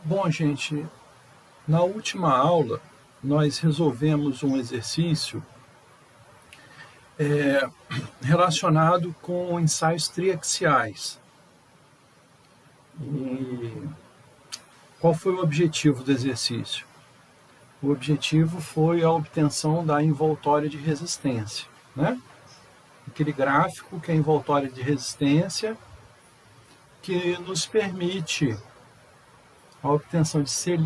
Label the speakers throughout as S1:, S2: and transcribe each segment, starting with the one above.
S1: Bom, gente, na última aula nós resolvemos um exercício relacionado com ensaios triaxiais. E qual foi o objetivo do exercício? O objetivo foi a obtenção da envoltória de resistência, né? Aquele gráfico que é a envoltória de resistência que nos permite a obtenção de C',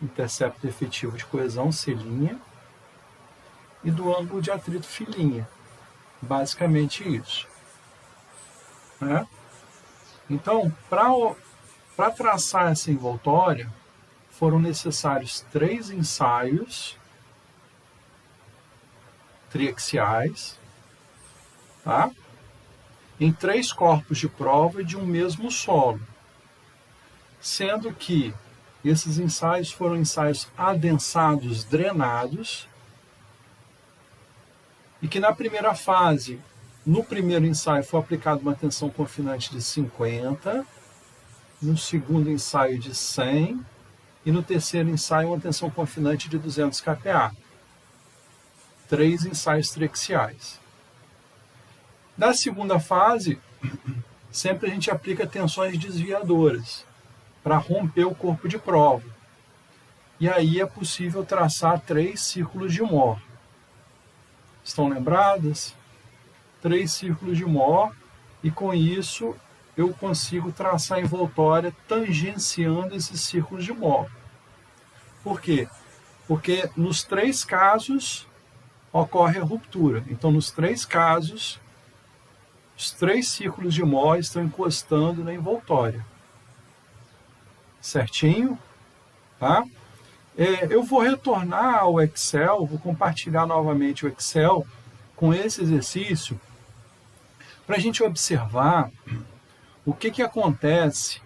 S1: intercepto efetivo de coesão C', e do ângulo de atrito φ'. Basicamente isso. Né? Então, para traçar essa envoltória, foram necessários 3 ensaios triaxiais, tá? Em 3 corpos de prova de um mesmo solo, sendo que esses ensaios foram ensaios adensados, drenados, e que na primeira fase, no primeiro ensaio, foi aplicada uma tensão confinante de 50, no segundo ensaio de 100, e no terceiro ensaio uma tensão confinante de 200 kPa. 3 ensaios triaxiais. Na segunda fase, sempre a gente aplica tensões desviadoras para romper o corpo de prova. E aí é possível traçar 3 círculos de Mohr. Estão lembradas? 3 círculos de Mohr, e com isso eu consigo traçar a envoltória tangenciando esses círculos de Mohr. Por quê? Porque nos 3 casos ocorre a ruptura. Então, nos 3 casos, os 3 círculos de Mohr estão encostando na envoltória. Certinho? Tá? Eu vou retornar ao Excel, vou compartilhar novamente o Excel com esse exercício para a gente observar o que acontece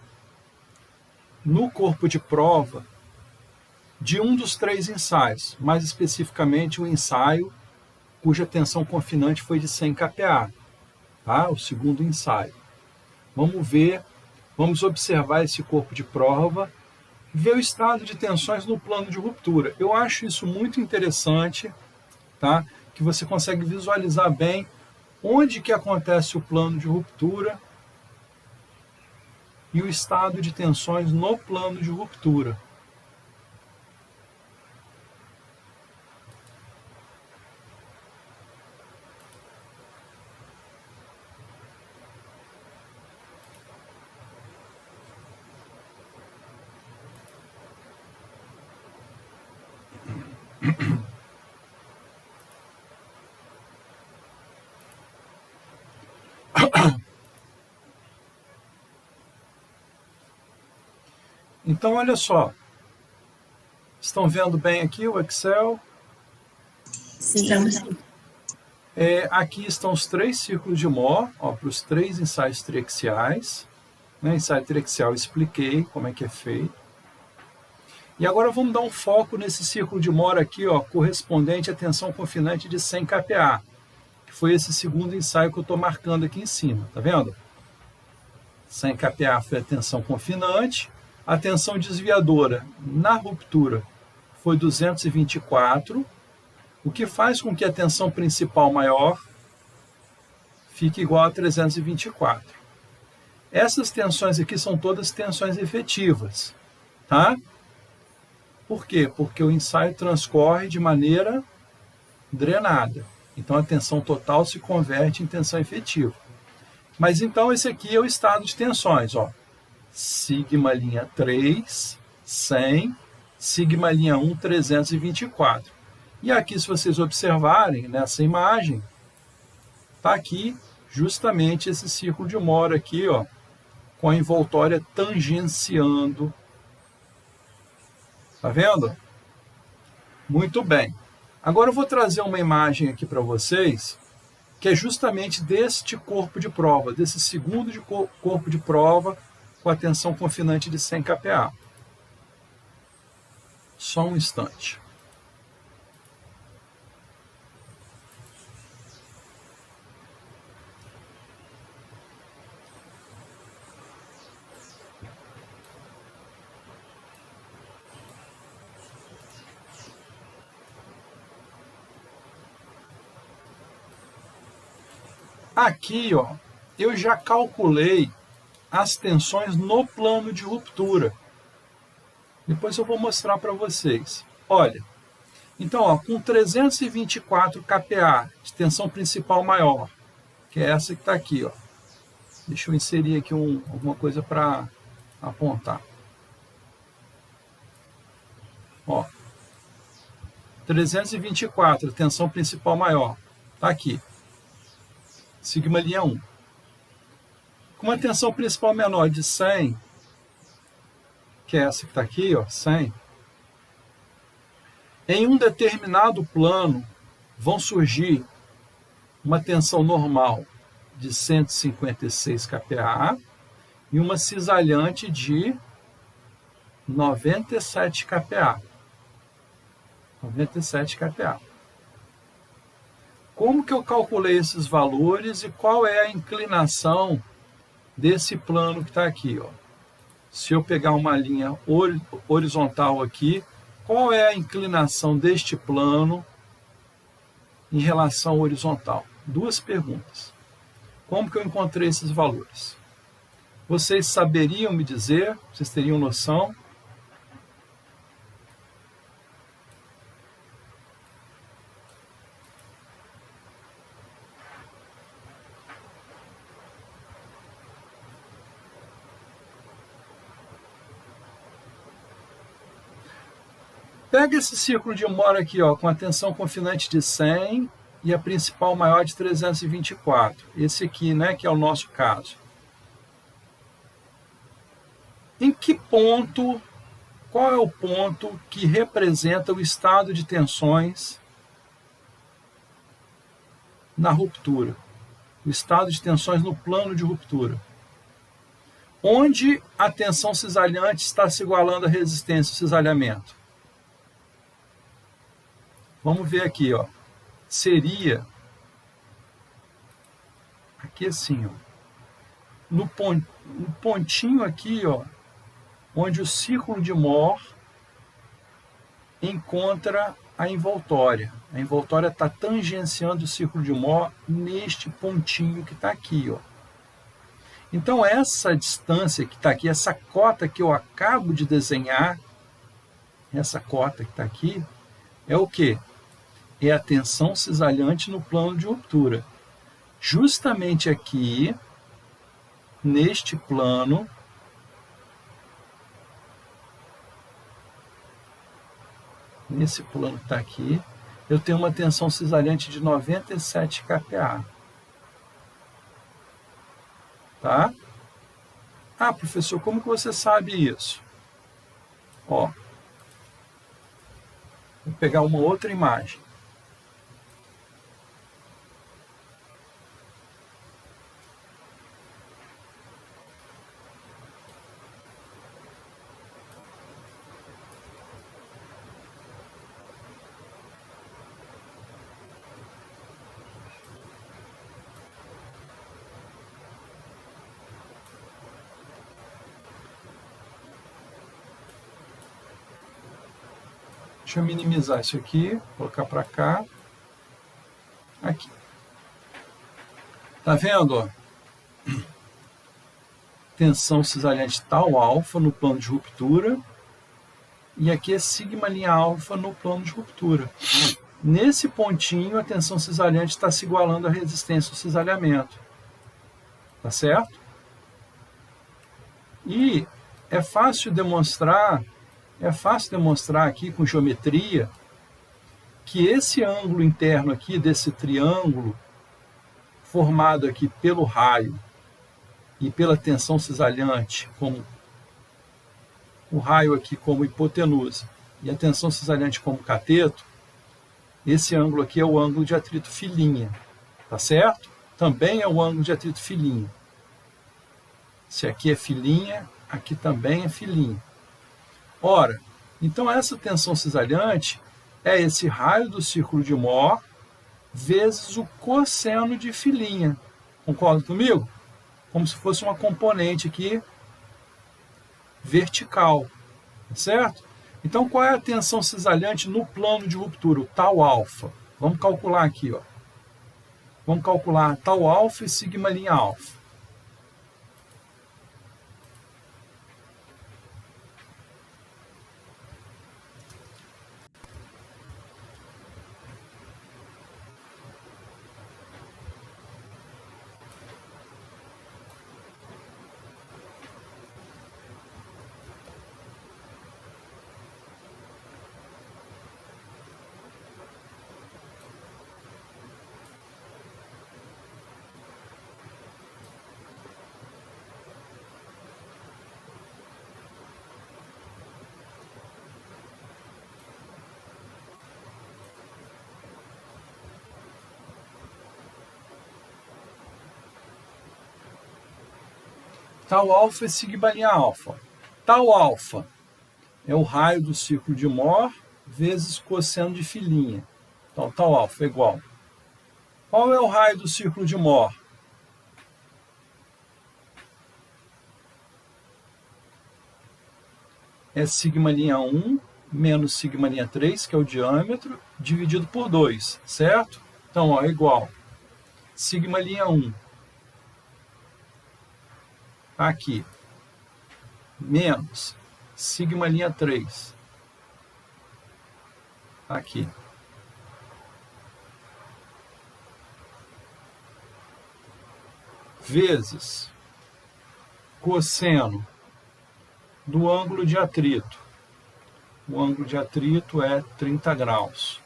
S1: no corpo de prova de um dos 3 ensaios, mais especificamente o ensaio cuja tensão confinante foi de 100 kPa, tá? O segundo ensaio. Vamos ver, vamos observar esse corpo de prova, ver o estado de tensões no plano de ruptura. Eu acho isso muito interessante, tá? Que você consegue visualizar bem onde que acontece o plano de ruptura e o estado de tensões no plano de ruptura. Então, olha só. Estão vendo bem aqui o Excel?
S2: Sim.
S1: Aqui estão os 3 círculos de Mohr, para os 3 ensaios triaxiais. Né? Ensaio triaxial eu expliquei como é que é feito. E agora vamos dar um foco nesse círculo de Mohr aqui, correspondente à tensão confinante de 100 kPa, que foi esse segundo ensaio que eu estou marcando aqui em cima, tá vendo? 100 kPa foi a tensão confinante, a tensão desviadora na ruptura foi 224, o que faz com que a tensão principal maior fique igual a 324. Essas tensões aqui são todas tensões efetivas, tá? Por quê? Porque o ensaio transcorre de maneira drenada. Então, a tensão total se converte em tensão efetiva. Mas, então, esse aqui é o estado de tensões. Sigma linha 3, 100, sigma linha 1, 324. E aqui, se vocês observarem, nessa imagem, está aqui justamente esse círculo de Mohr aqui, com a envoltória tangenciando. Tá vendo? Muito bem. Agora eu vou trazer uma imagem aqui para vocês, que é justamente deste corpo de prova, desse segundo corpo de prova com a tensão confinante de 100 kPa. Só um instante. Aqui, ó, eu já calculei as tensões no plano de ruptura. Depois eu vou mostrar para vocês. Olha, então, ó, com 324 kPa de tensão principal maior, que é essa que está aqui, ó. Deixa eu inserir aqui alguma coisa para apontar. Ó, 324, tensão principal maior, está aqui. Sigma linha 1. Com uma tensão principal menor de 100, que é essa que está aqui, ó, 100, em um determinado plano vão surgir uma tensão normal de 156 kPa e uma cisalhante de 97 kPa. 97 kPa. Como que eu calculei esses valores e qual é a inclinação desse plano que está aqui, ó? Se eu pegar uma linha horizontal aqui, qual é a inclinação deste plano em relação ao horizontal? Duas perguntas. Como que eu encontrei esses valores? Vocês saberiam me dizer? Vocês teriam noção? Pega esse círculo de Mohr aqui, ó, com a tensão confinante de 100 e a principal maior de 324. Esse aqui, né, que é o nosso caso. Em que ponto, qual é o ponto que representa o estado de tensões na ruptura? O estado de tensões no plano de ruptura. Onde a tensão cisalhante está se igualando à resistência ao cisalhamento? Vamos ver aqui, ó. Seria aqui assim, ó. No pontinho aqui, ó, onde o círculo de Mohr encontra a envoltória. A envoltória está tangenciando o círculo de Mohr neste pontinho que está aqui, ó. Então, essa distância que está aqui, essa cota que eu acabo de desenhar, essa cota que está aqui, é o quê? É a tensão cisalhante no plano de ruptura. Justamente aqui, neste plano, nesse plano que está aqui, eu tenho uma tensão cisalhante de 97 kPa. Tá? Ah, professor, como que você sabe isso? Ó, vou pegar uma outra imagem. Deixa eu minimizar isso aqui, colocar para cá. Aqui. Tá vendo? Ó? Tensão cisalhante tal alfa no plano de ruptura. E aqui é sigma linha alfa no plano de ruptura. Nesse pontinho, a tensão cisalhante está se igualando à resistência ao cisalhamento. Tá certo? E é fácil demonstrar aqui com geometria que esse ângulo interno aqui desse triângulo formado aqui pelo raio e pela tensão cisalhante, como o raio aqui como hipotenusa e a tensão cisalhante como cateto, esse ângulo aqui é o ângulo de atrito filinha, tá certo? Também é o ângulo de atrito filinha. Se aqui é filinha, aqui também é filinha. Ora, então essa tensão cisalhante é esse raio do círculo de Mohr vezes o cosseno de filinha. Concorda comigo? Como se fosse uma componente aqui vertical, certo? Então, qual é a tensão cisalhante no plano de ruptura? O tal alfa. Vamos calcular aqui, ó. Vamos calcular tal alfa e sigma linha alfa. Tal alfa é sigma linha alfa. Tal alfa é o raio do círculo de Mohr vezes cosseno de φ'. Então, tal alfa é igual. Qual é o raio do círculo de Mohr? É sigma linha 1 menos sigma linha 3, que é o diâmetro, dividido por 2, certo? Então, ó, é igual. Sigma linha 1 aqui, menos sigma linha 3 aqui. Vezes cosseno do ângulo de atrito. O ângulo de atrito é 30 graus.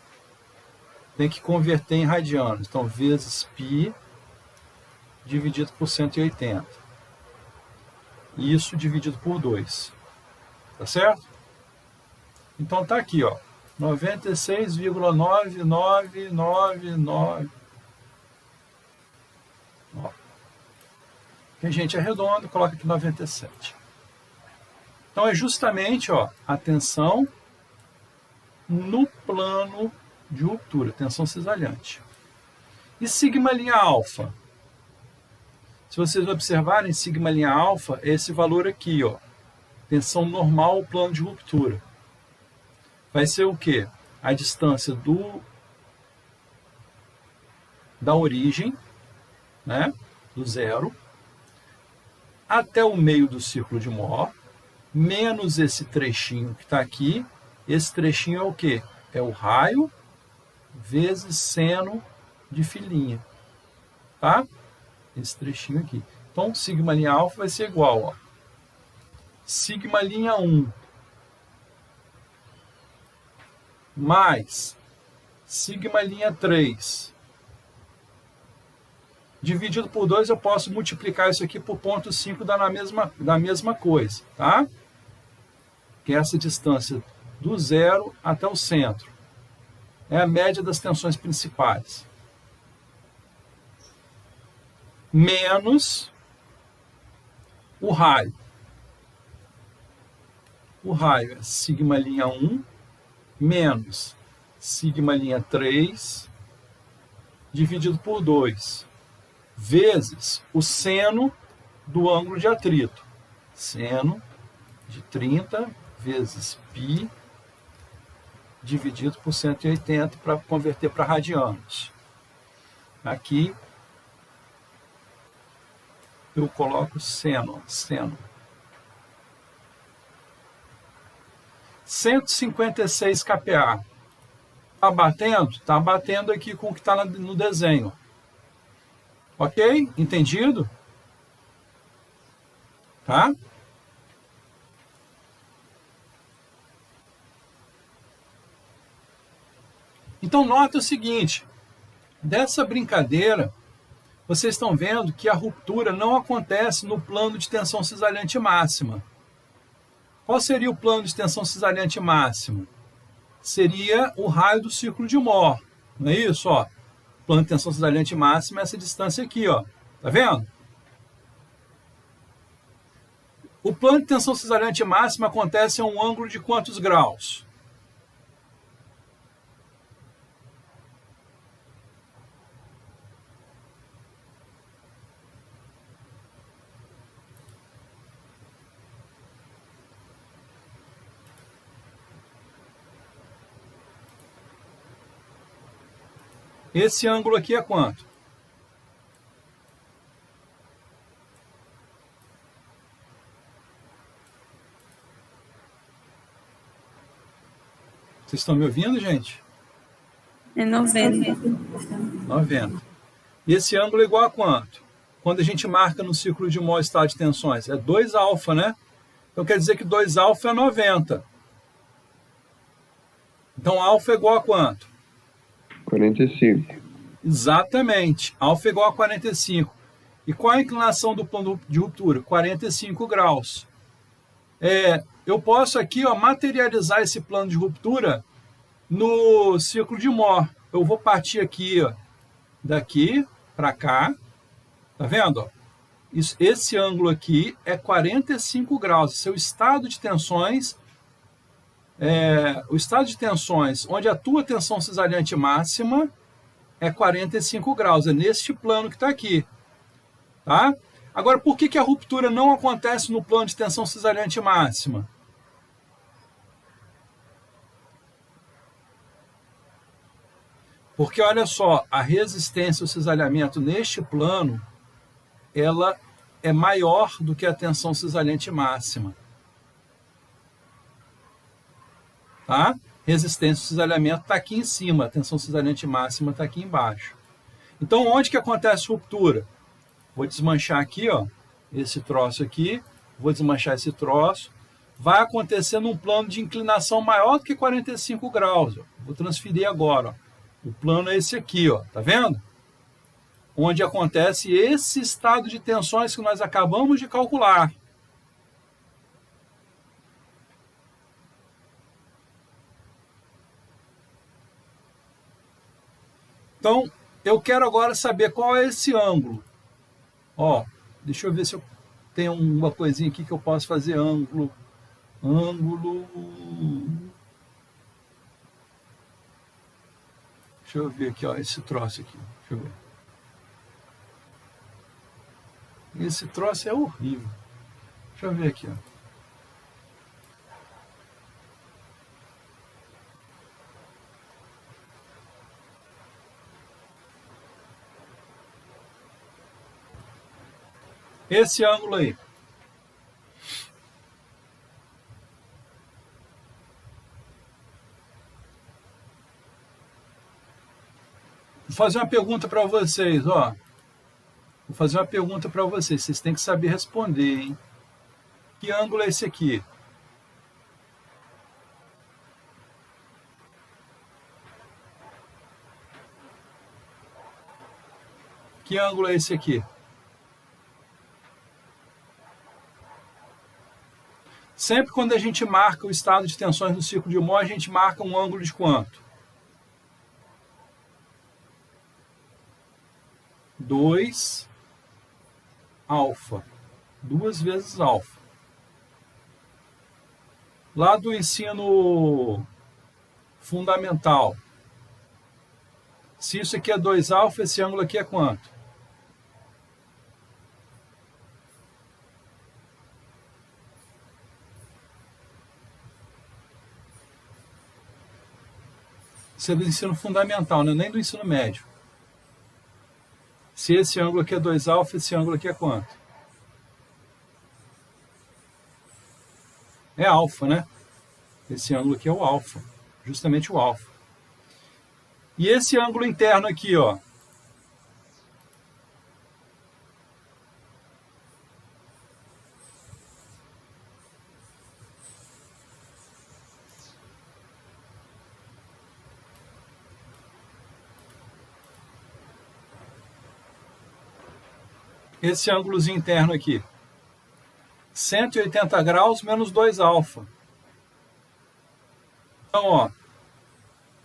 S1: Tem que converter em radianos. Então, vezes π dividido por 180. Isso dividido por 2. Tá certo? Então, tá aqui, ó. 96,9999. Ó. Que a gente arredonda, coloca aqui 97. Então, é justamente, ó, a tensão no plano de ruptura, tensão cisalhante. E sigma linha alfa? Se vocês observarem, sigma linha alfa é esse valor aqui, ó, tensão normal ao plano de ruptura. Vai ser o quê? A distância da origem, né, do zero, até o meio do círculo de Mohr, menos esse trechinho que está aqui. Esse trechinho é o quê? É o raio vezes seno de φ', tá? Esse trechinho aqui. Então, sigma linha alfa vai ser igual, ó, sigma linha 1 mais sigma linha 3 dividido por 2, eu posso multiplicar isso aqui por 0,5, dá da mesma coisa, tá? Que é essa distância do zero até o centro. É a média das tensões principais. Menos o raio. O raio é sigma linha 1 menos sigma linha 3 dividido por 2, vezes o seno do ângulo de atrito. Seno de 30 vezes π dividido por 180 para converter para radianos. Aqui eu coloco seno. 156 kPa. Está batendo? Está batendo aqui com o que está no desenho. Ok? Entendido? Tá? Então, nota o seguinte. Dessa brincadeira, vocês estão vendo que a ruptura não acontece no plano de tensão cisalhante máxima. Qual seria o plano de tensão cisalhante máxima? Seria o raio do círculo de Mohr. Não é isso? Ó? O plano de tensão cisalhante máxima é essa distância aqui. Ó. Tá vendo? O plano de tensão cisalhante máxima acontece a um ângulo de quantos graus? Esse ângulo aqui é quanto? Vocês estão me ouvindo, gente?
S2: É 90.
S1: 90. E esse ângulo é igual a quanto? Quando a gente marca no círculo de Mohr estado de tensões? É 2α, né? Então quer dizer que 2α é 90. Então alfa é igual a quanto?
S3: 45.
S1: Exatamente. Alfa é igual a 45. E qual a inclinação do plano de ruptura? 45 graus. Eu posso aqui materializar esse plano de ruptura no círculo de Mohr. Eu vou partir aqui, daqui para cá. Tá vendo? Esse ângulo aqui é 45 graus. Esse é o estado de tensões. O estado de tensões onde atua a tensão cisalhante máxima é 45 graus. É neste plano que está aqui. Tá? Agora, por que a ruptura não acontece no plano de tensão cisalhante máxima? Porque, olha só, a resistência ao cisalhamento neste plano, ela é maior do que a tensão cisalhante máxima. Tá? Resistência ao cisalhamento está aqui em cima, a tensão cisalhante máxima está aqui embaixo. Então, onde que acontece ruptura? Vou desmanchar aqui, esse troço aqui, vou desmanchar esse troço. Vai acontecer num plano de inclinação maior do que 45 graus. Vou transferir agora. O plano é esse aqui, tá vendo? Onde acontece esse estado de tensões que nós acabamos de calcular. Então, eu quero agora saber qual é esse ângulo. Deixa eu ver se eu tenho uma coisinha aqui que eu posso fazer ângulo. Deixa eu ver aqui, esse troço aqui. Deixa eu ver. Esse troço é horrível. Deixa eu ver aqui, Esse ângulo aí. Vou fazer uma pergunta para vocês, Vou fazer uma pergunta para vocês. Vocês têm que saber responder, hein? Que ângulo é esse aqui? Que ângulo é esse aqui? Sempre quando a gente marca o estado de tensões no círculo de Mohr, a gente marca um ângulo de quanto? 2 alfa. 2 vezes alfa. Lá do ensino fundamental, se isso aqui é 2 alfa, esse ângulo aqui é quanto? Isso é do ensino fundamental, não é nem do ensino médio. Se esse ângulo aqui é 2 alfa, esse ângulo aqui é quanto? É alfa, né? Esse ângulo aqui é o alfa, justamente o alfa. E esse ângulo interno aqui, esse ângulozinho interno aqui. 180 graus menos 2 alfa. Então,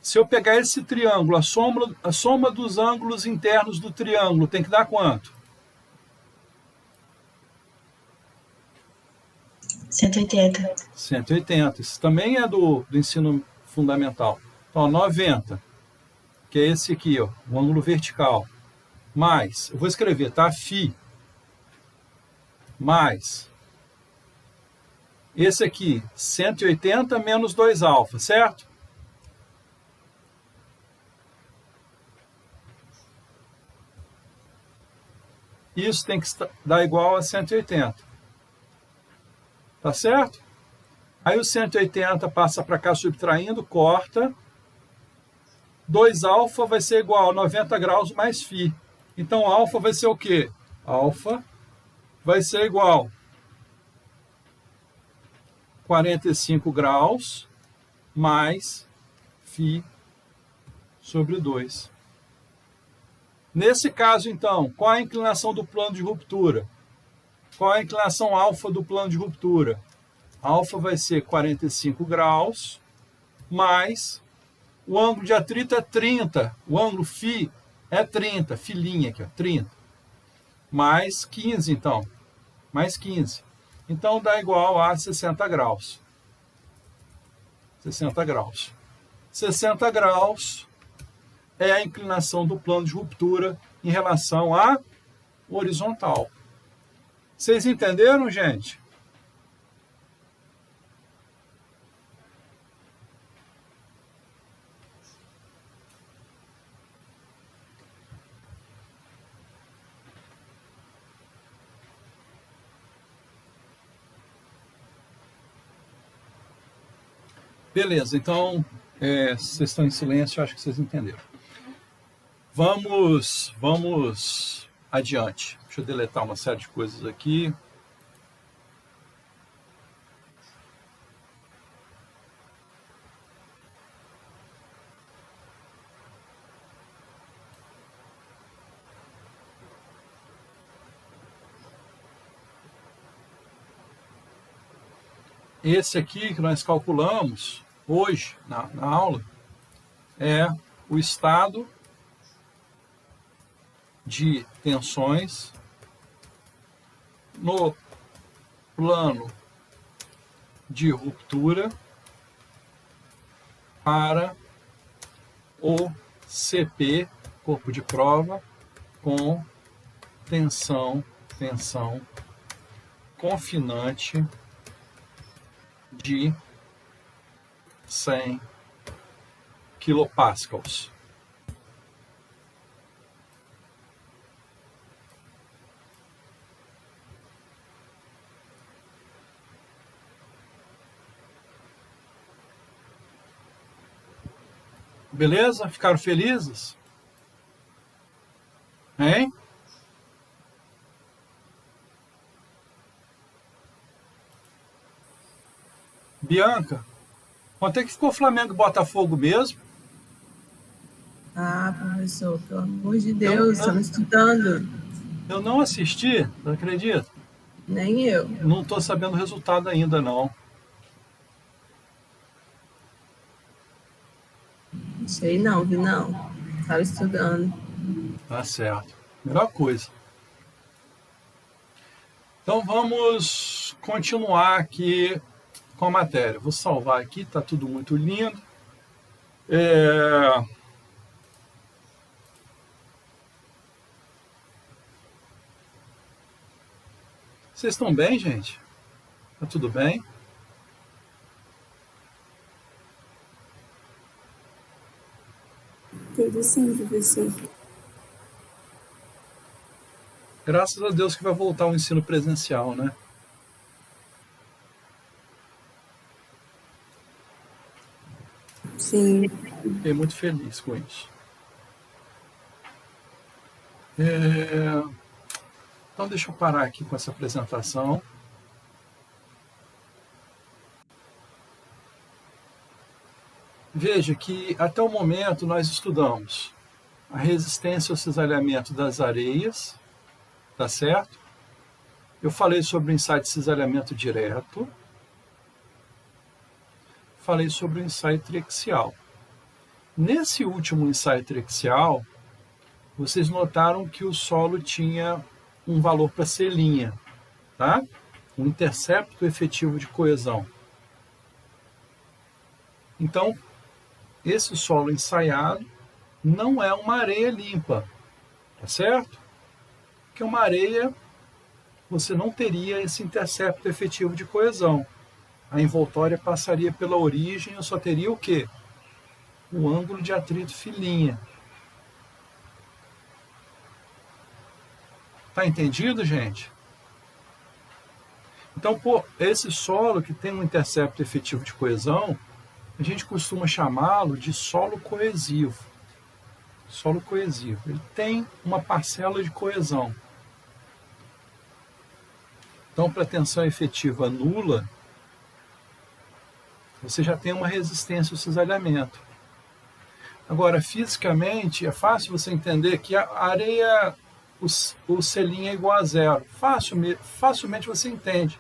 S1: se eu pegar esse triângulo, a soma dos ângulos internos do triângulo tem que dar quanto?
S2: 180.
S1: 180. Isso também é do ensino fundamental. Então, 90, que é esse aqui, o ângulo vertical. Mais, eu vou escrever, tá? Φ. Mais esse aqui, 180 menos 2 alfa, certo? Isso tem que dar igual a 180. Tá certo? Aí o 180 passa para cá subtraindo, corta. 2α vai ser igual a 90 graus mais φ. Então, alfa vai ser o quê? Alfa vai ser igual a 45 graus mais φ sobre 2. Nesse caso, então, qual é a inclinação do plano de ruptura? Qual é a inclinação alfa do plano de ruptura? Alfa vai ser 45 graus mais o ângulo de atrito é 30, o ângulo φ é 30, filinha aqui, ó, 30. Mais 15, então. Mais 15. Então, dá igual a 60 graus. 60 graus. 60 graus é a inclinação do plano de ruptura em relação à horizontal. Vocês entenderam, gente? Beleza, então, vocês estão em silêncio, acho que vocês entenderam. Vamos adiante. Deixa eu deletar uma série de coisas aqui. Esse aqui que nós calculamos hoje na aula é o estado de tensões no plano de ruptura para o CP, corpo de prova, com tensão confinante de 100 quilopascals. Beleza? Ficaram felizes? Hein? Bianca, quanto é que ficou Flamengo e Botafogo mesmo?
S4: Ah, professor, pelo amor de Deus, estamos estudando.
S1: Eu não assisti, não acredito?
S4: Nem eu.
S1: Não estou sabendo o resultado ainda, não.
S4: Não sei não, vi não. Estava estudando.
S1: Tá certo. Melhor coisa. Então vamos continuar aqui com a matéria. Vou salvar aqui, está tudo muito lindo. Vocês estão bem, gente? Tá tudo bem?
S2: Tudo sim, professor.
S1: Graças a Deus que vai voltar o ensino presencial, né?
S2: Sim.
S1: Fiquei muito feliz com isso. Então deixa eu parar aqui com essa apresentação. Veja que até o momento nós estudamos a resistência ao cisalhamento das areias, tá certo? Eu falei sobre o ensaio de cisalhamento direto. Falei sobre o ensaio triaxial. Nesse último ensaio triaxial, vocês notaram que o solo tinha um valor para ser linha, tá? Um intercepto efetivo de coesão. Então, esse solo ensaiado não é uma areia limpa, tá certo? Porque uma areia, você não teria esse intercepto efetivo de coesão. A envoltória passaria pela origem, eu só teria o quê? O ângulo de atrito filinha. Tá entendido, gente? Então, esse solo que tem um intercepto efetivo de coesão, a gente costuma chamá-lo de solo coesivo. Solo coesivo. Ele tem uma parcela de coesão. Então, para tensão efetiva nula, você já tem uma resistência ao cisalhamento. Agora, fisicamente, é fácil você entender que a areia, o selinho é igual a zero. Facilmente você entende.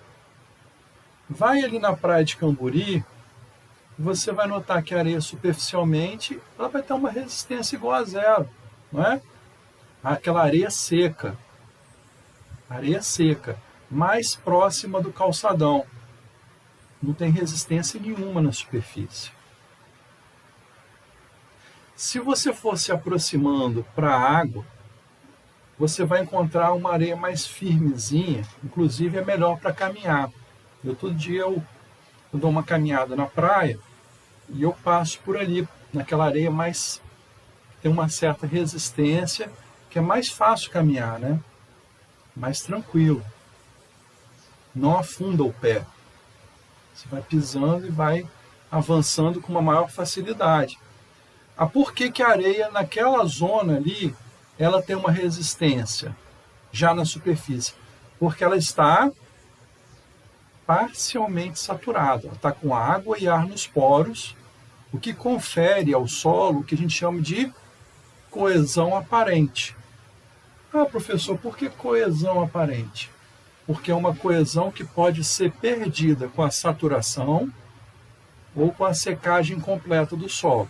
S1: Vai ali na praia de Camburi, você vai notar que a areia superficialmente ela vai ter uma resistência igual a zero, não é? Aquela areia seca, mais próxima do calçadão. Não tem resistência nenhuma na superfície. Se você for se aproximando para a água, você vai encontrar uma areia mais firmezinha, inclusive é melhor para caminhar. Todo dia eu dou uma caminhada na praia e eu passo por ali, naquela areia mais tem uma certa resistência, que é mais fácil caminhar, né? Mais tranquilo. Não afunda o pé. Você vai pisando e vai avançando com uma maior facilidade. Por que a areia naquela zona ali, ela tem uma resistência já na superfície? Porque ela está parcialmente saturada. Ela está com água e ar nos poros, o que confere ao solo o que a gente chama de coesão aparente. Professor, por que coesão aparente? Porque é uma coesão que pode ser perdida com a saturação ou com a secagem completa do solo.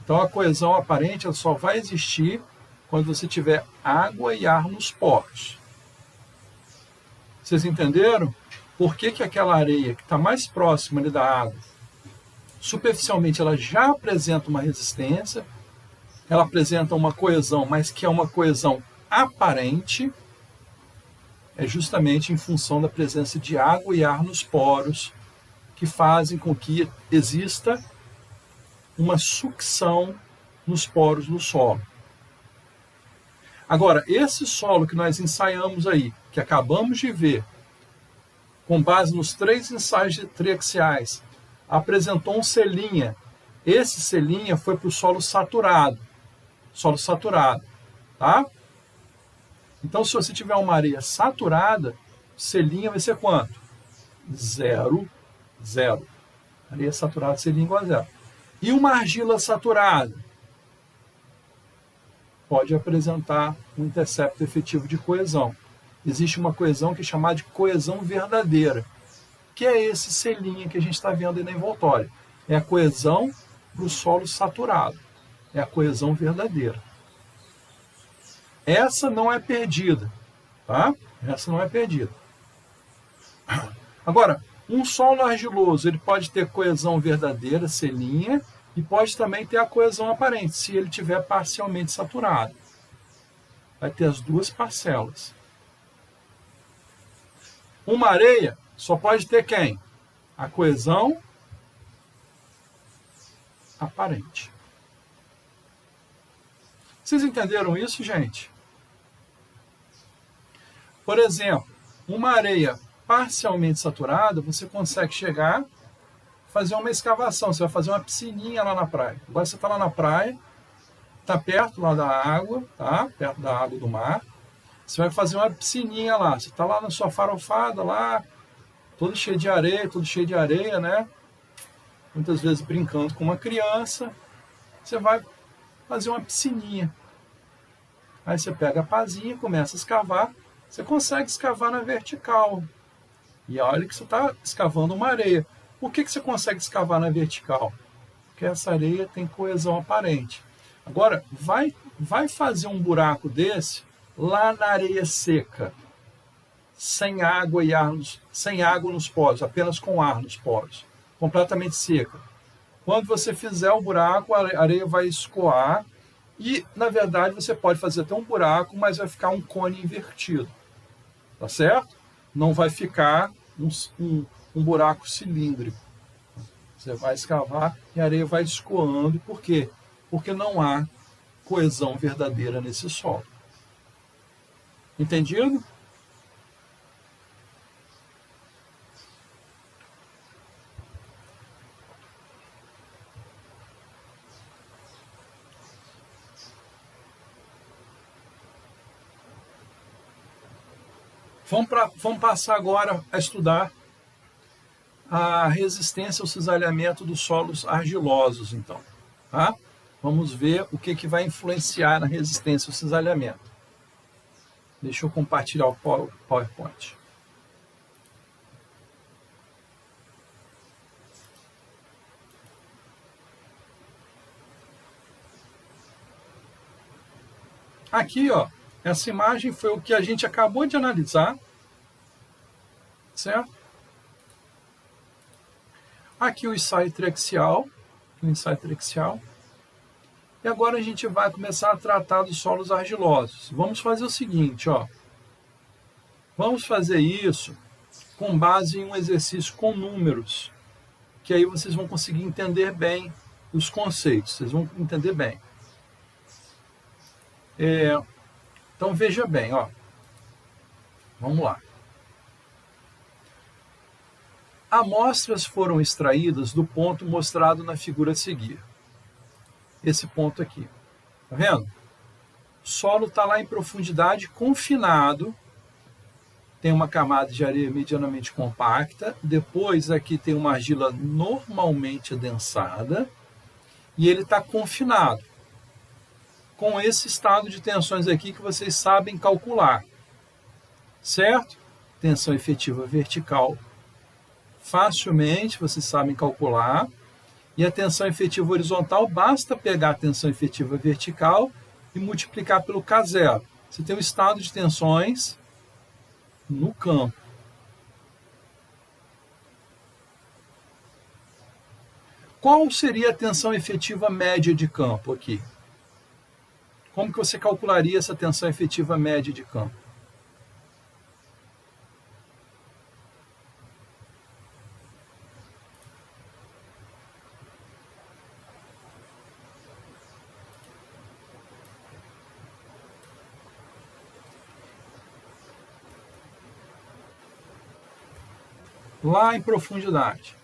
S1: Então, a coesão aparente ela só vai existir quando você tiver água e ar nos poros. Vocês entenderam? Por que aquela areia que está mais próxima ali da água, superficialmente ela já apresenta uma resistência, ela apresenta uma coesão, mas que é uma coesão aparente, é justamente em função da presença de água e ar nos poros, que fazem com que exista uma sucção nos poros do solo. Agora, esse solo que nós ensaiamos aí, que acabamos de ver, com base nos 3 ensaios triaxiais, apresentou um selinha. Esse selinha foi para o solo saturado. Tá? Então, se você tiver uma areia saturada, selinha vai ser quanto? 0. Areia saturada, selinha igual a 0. E uma argila saturada? Pode apresentar um intercepto efetivo de coesão. Existe uma coesão que é chamada de coesão verdadeira, que é esse selinho que a gente está vendo aí na envoltória. É a coesão para o solo saturado. É a coesão verdadeira. Essa não é perdida. Tá? Essa não é perdida. Agora, um solo argiloso ele pode ter coesão verdadeira, selinha, e pode também ter a coesão aparente, se ele estiver parcialmente saturado. Vai ter as duas parcelas. Uma areia só pode ter quem? A coesão aparente. Vocês entenderam isso, gente? Por exemplo, uma areia parcialmente saturada, você consegue chegar, fazer uma escavação, você vai fazer uma piscininha lá na praia. Agora você está lá na praia, está perto lá da água, tá? Perto da água do mar. Você vai fazer uma piscininha lá. Você está lá na sua farofada, lá, todo cheio de areia, né? Muitas vezes brincando com uma criança. Você vai fazer uma piscininha. Aí você pega a pazinha, começa a escavar. Você consegue escavar na vertical. E olha que você está escavando uma areia. Por que você consegue escavar na vertical? Porque essa areia tem coesão aparente. Agora, vai fazer um buraco desse lá na areia seca, sem água e ar, sem água nos poros, apenas com ar nos poros, completamente seca. Quando você fizer o buraco, a areia vai escoar e, na verdade, você pode fazer até um buraco, mas vai ficar um cone invertido. Tá certo? Não vai ficar um buraco cilíndrico. Você vai escavar e a areia vai escoando. Por quê? Porque não há coesão verdadeira nesse solo. Entendido? Vamos passar agora a estudar a resistência ao cisalhamento dos solos argilosos, então. Tá? Vamos ver o que vai influenciar na resistência ao cisalhamento. Deixa eu compartilhar o PowerPoint. Aqui, ó, essa imagem foi o que a gente acabou de analisar, certo? Aqui o ensaio triaxial, E agora a gente vai começar a tratar dos solos argilosos. Vamos fazer o seguinte, ó. Vamos fazer isso com base em um exercício com números, que aí vocês vão conseguir entender bem os conceitos, vocês vão entender bem. Então veja bem, ó. Vamos lá. Amostras foram extraídas do ponto mostrado na figura a seguir. Esse ponto aqui. Tá vendo? O solo está lá em profundidade confinado. Tem uma camada de areia medianamente compacta. Depois aqui tem uma argila normalmente adensada. E ele está confinado. Com esse estado de tensões aqui que vocês sabem calcular. Certo? Tensão efetiva vertical. Facilmente vocês sabem calcular. E a tensão efetiva horizontal, basta pegar a tensão efetiva vertical e multiplicar pelo K0. Você tem um estado de tensões no campo. Qual seria a tensão efetiva média de campo aqui? Como que você calcularia essa tensão efetiva média de campo? Lá em profundidade.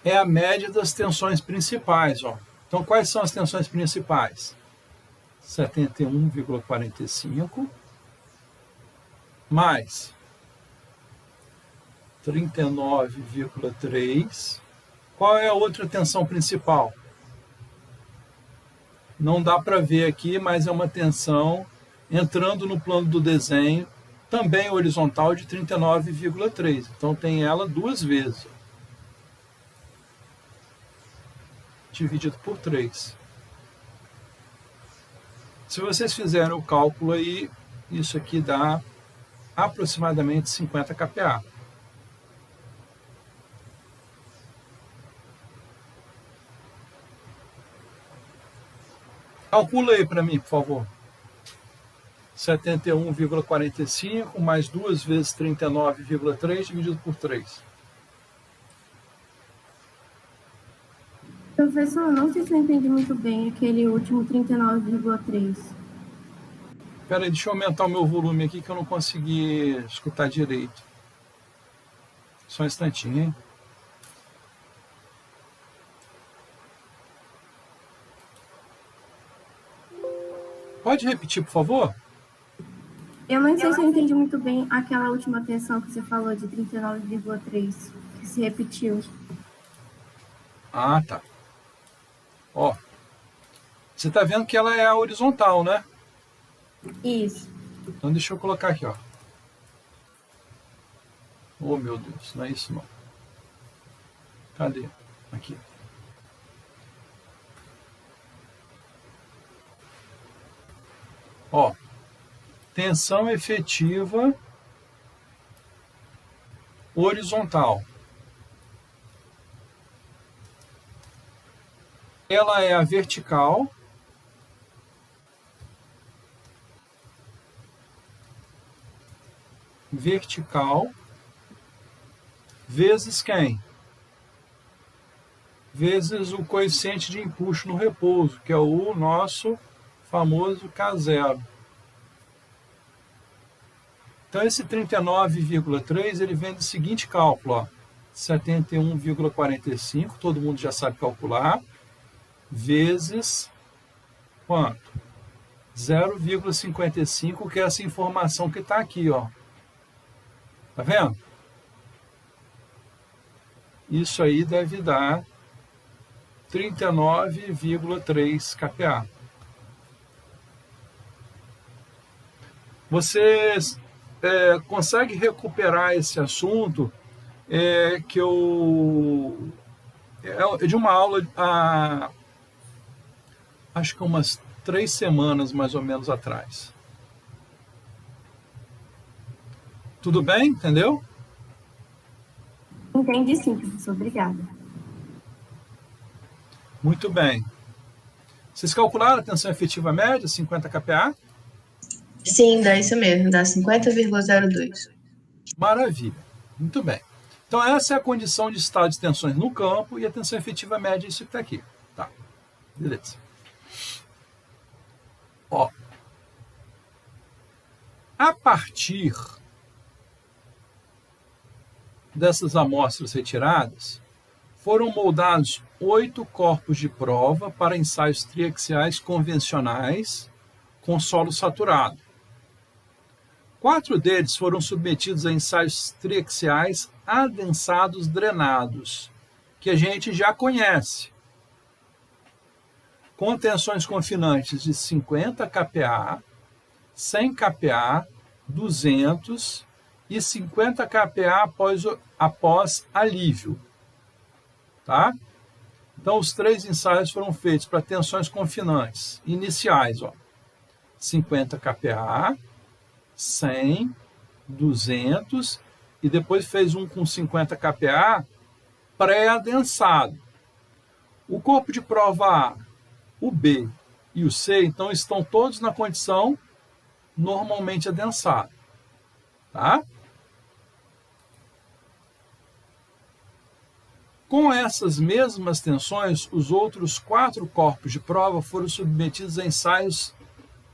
S1: É a média das tensões principais. Ó. Então, quais são as tensões principais? 71,45 mais 39,3. Qual é a outra tensão principal? Não dá para ver aqui, mas é uma tensão entrando no plano do desenho, também horizontal, de 39,3. Então, tem ela duas vezes. Dividido por 3. Se vocês fizerem o cálculo aí, isso aqui dá aproximadamente 50 kPa. Calcula aí para mim, por favor. 71,45 mais 2 vezes 39,3 dividido por 3.
S5: Professor, não sei se eu entendi muito bem aquele último 39,3.
S1: Espera aí, deixa eu aumentar o meu volume aqui que eu não consegui escutar direito. Só um instantinho, hein? Pode repetir, por favor?
S5: Eu não sei se eu entendi muito bem aquela última tensão que você falou de 39,3, que se repetiu.
S1: Ah, tá. Ó, você está vendo que ela é a horizontal, né?
S5: Isso.
S1: Então deixa eu colocar aqui, ó. Oh, meu Deus, não é isso não. Cadê? Aqui. Ó, tensão efetiva horizontal. Ela é a vertical vezes quem? Vezes o coeficiente de empuxo no repouso, que é o nosso famoso K0. Então, esse 39,3 ele vem do seguinte cálculo, ó, 71,45, todo mundo já sabe calcular, vezes quanto? 0,55, que é essa informação que está aqui, ó. Tá vendo? Isso aí deve dar 39,3 kPa. Vocês conseguem recuperar esse assunto que eu... É de uma aula, acho que umas 3 semanas, mais ou menos, atrás. Tudo bem? Entendeu?
S5: Entendi sim, professor. Obrigada.
S1: Muito bem. Vocês calcularam a tensão efetiva média, 50 kPa?
S2: Sim, dá isso mesmo, dá 50,02.
S1: Maravilha. Muito bem. Então, essa é a condição de estado de tensões no campo e a tensão efetiva média é isso que está aqui. Tá. Beleza. Ó. A partir dessas amostras retiradas, foram moldados 8 corpos de prova para ensaios triaxiais convencionais com solo saturado. 4 deles foram submetidos a ensaios triaxiais adensados drenados, que a gente já conhece, com tensões confinantes de 50 kPa, 100 kPa, 200 e 50 kPa após alívio. Tá? Então, os 3 ensaios foram feitos para tensões confinantes iniciais, ó, 50 kPa, 100, 200, e depois fez um com 50 kPa pré-adensado. O corpo de prova A, o B e o C, então, estão todos na condição normalmente adensado. Tá? Com essas mesmas tensões, os outros 4 corpos de prova foram submetidos a ensaios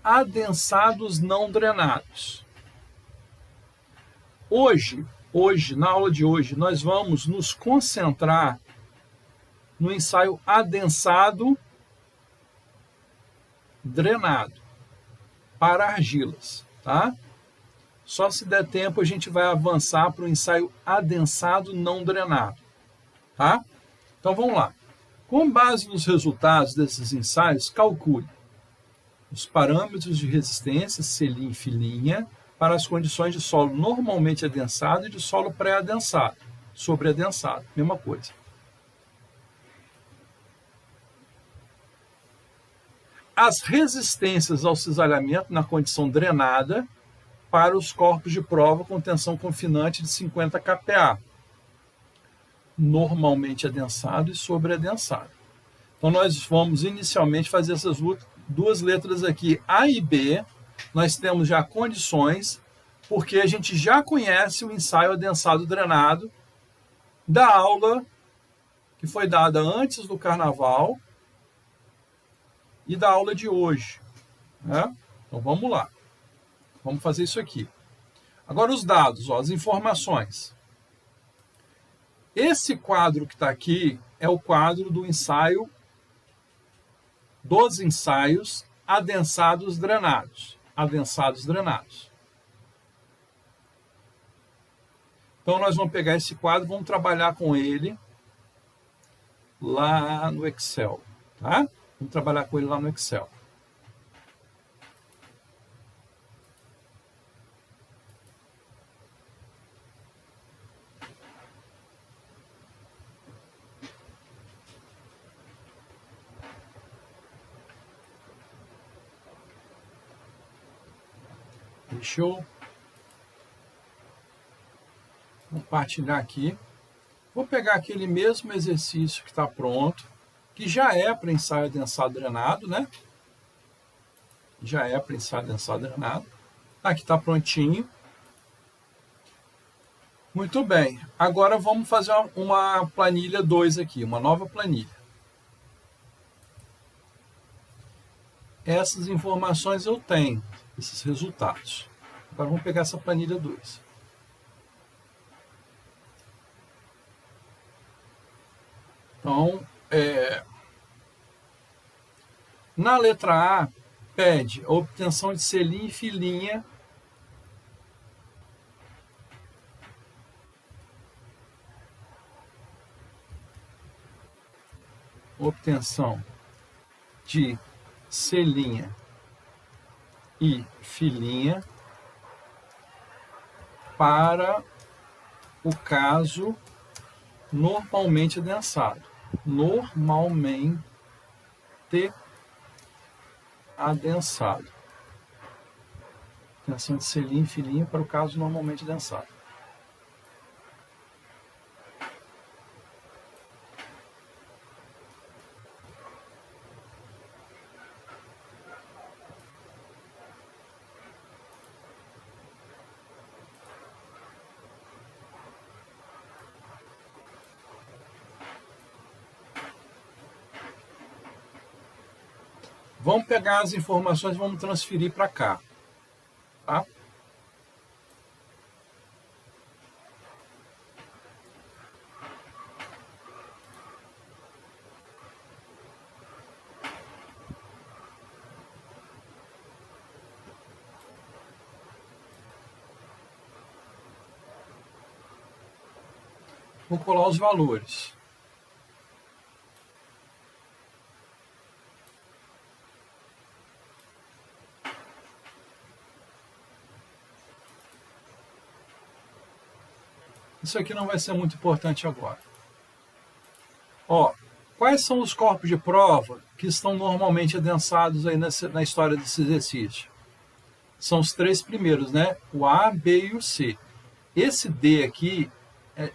S1: adensados não drenados. Hoje, na aula de hoje, nós vamos nos concentrar no ensaio adensado drenado para argilas, tá? Só se der tempo a gente vai avançar para o ensaio adensado não drenado, tá? Então vamos lá. Com base nos resultados desses ensaios, calcule os parâmetros de resistência, selim e filinha, para as condições de solo normalmente adensado e de solo pré-adensado, sobreadensado, mesma coisa. As resistências ao cisalhamento na condição drenada para os corpos de prova com tensão confinante de 50 kPa, normalmente adensado e sobreadensado. Então, nós vamos inicialmente fazer essas duas letras aqui, A e B. Nós temos já condições, porque a gente já conhece o ensaio adensado drenado da aula que foi dada antes do carnaval e da aula de hoje, né? Então, vamos lá. Vamos fazer isso aqui. Agora, os dados, ó, as informações. Esse quadro que está aqui é o quadro do ensaio, dos ensaios adensados drenados. Adensados drenados. Então, nós vamos pegar esse quadro, vamos trabalhar com ele lá no Excel, tá? Vamos trabalhar com ele lá no Excel. Deixa eu compartilhar aqui. Vou pegar aquele mesmo exercício que está pronto, que já é para ensaio adensado drenado, né? Já é para ensaio adensado drenado. Aqui está prontinho. Muito bem. Agora vamos fazer uma planilha 2 aqui, uma nova planilha. Essas informações eu tenho, esses resultados. Agora vamos pegar essa planilha 2. Então, Na letra A, pede a obtenção de selinho e filinha obtenção de selinha e filinha para o caso normalmente adensado. Normalmente adensado. Obtenção de selinha e filinha para o caso normalmente adensado. Vamos pegar as informações e vamos transferir para cá. Tá? Vou colar os valores. Isso aqui não vai ser muito importante agora. Ó, quais são os corpos de prova que estão normalmente adensados aí na história desse exercício? São os três primeiros, né? O A, B e o C. Esse D aqui,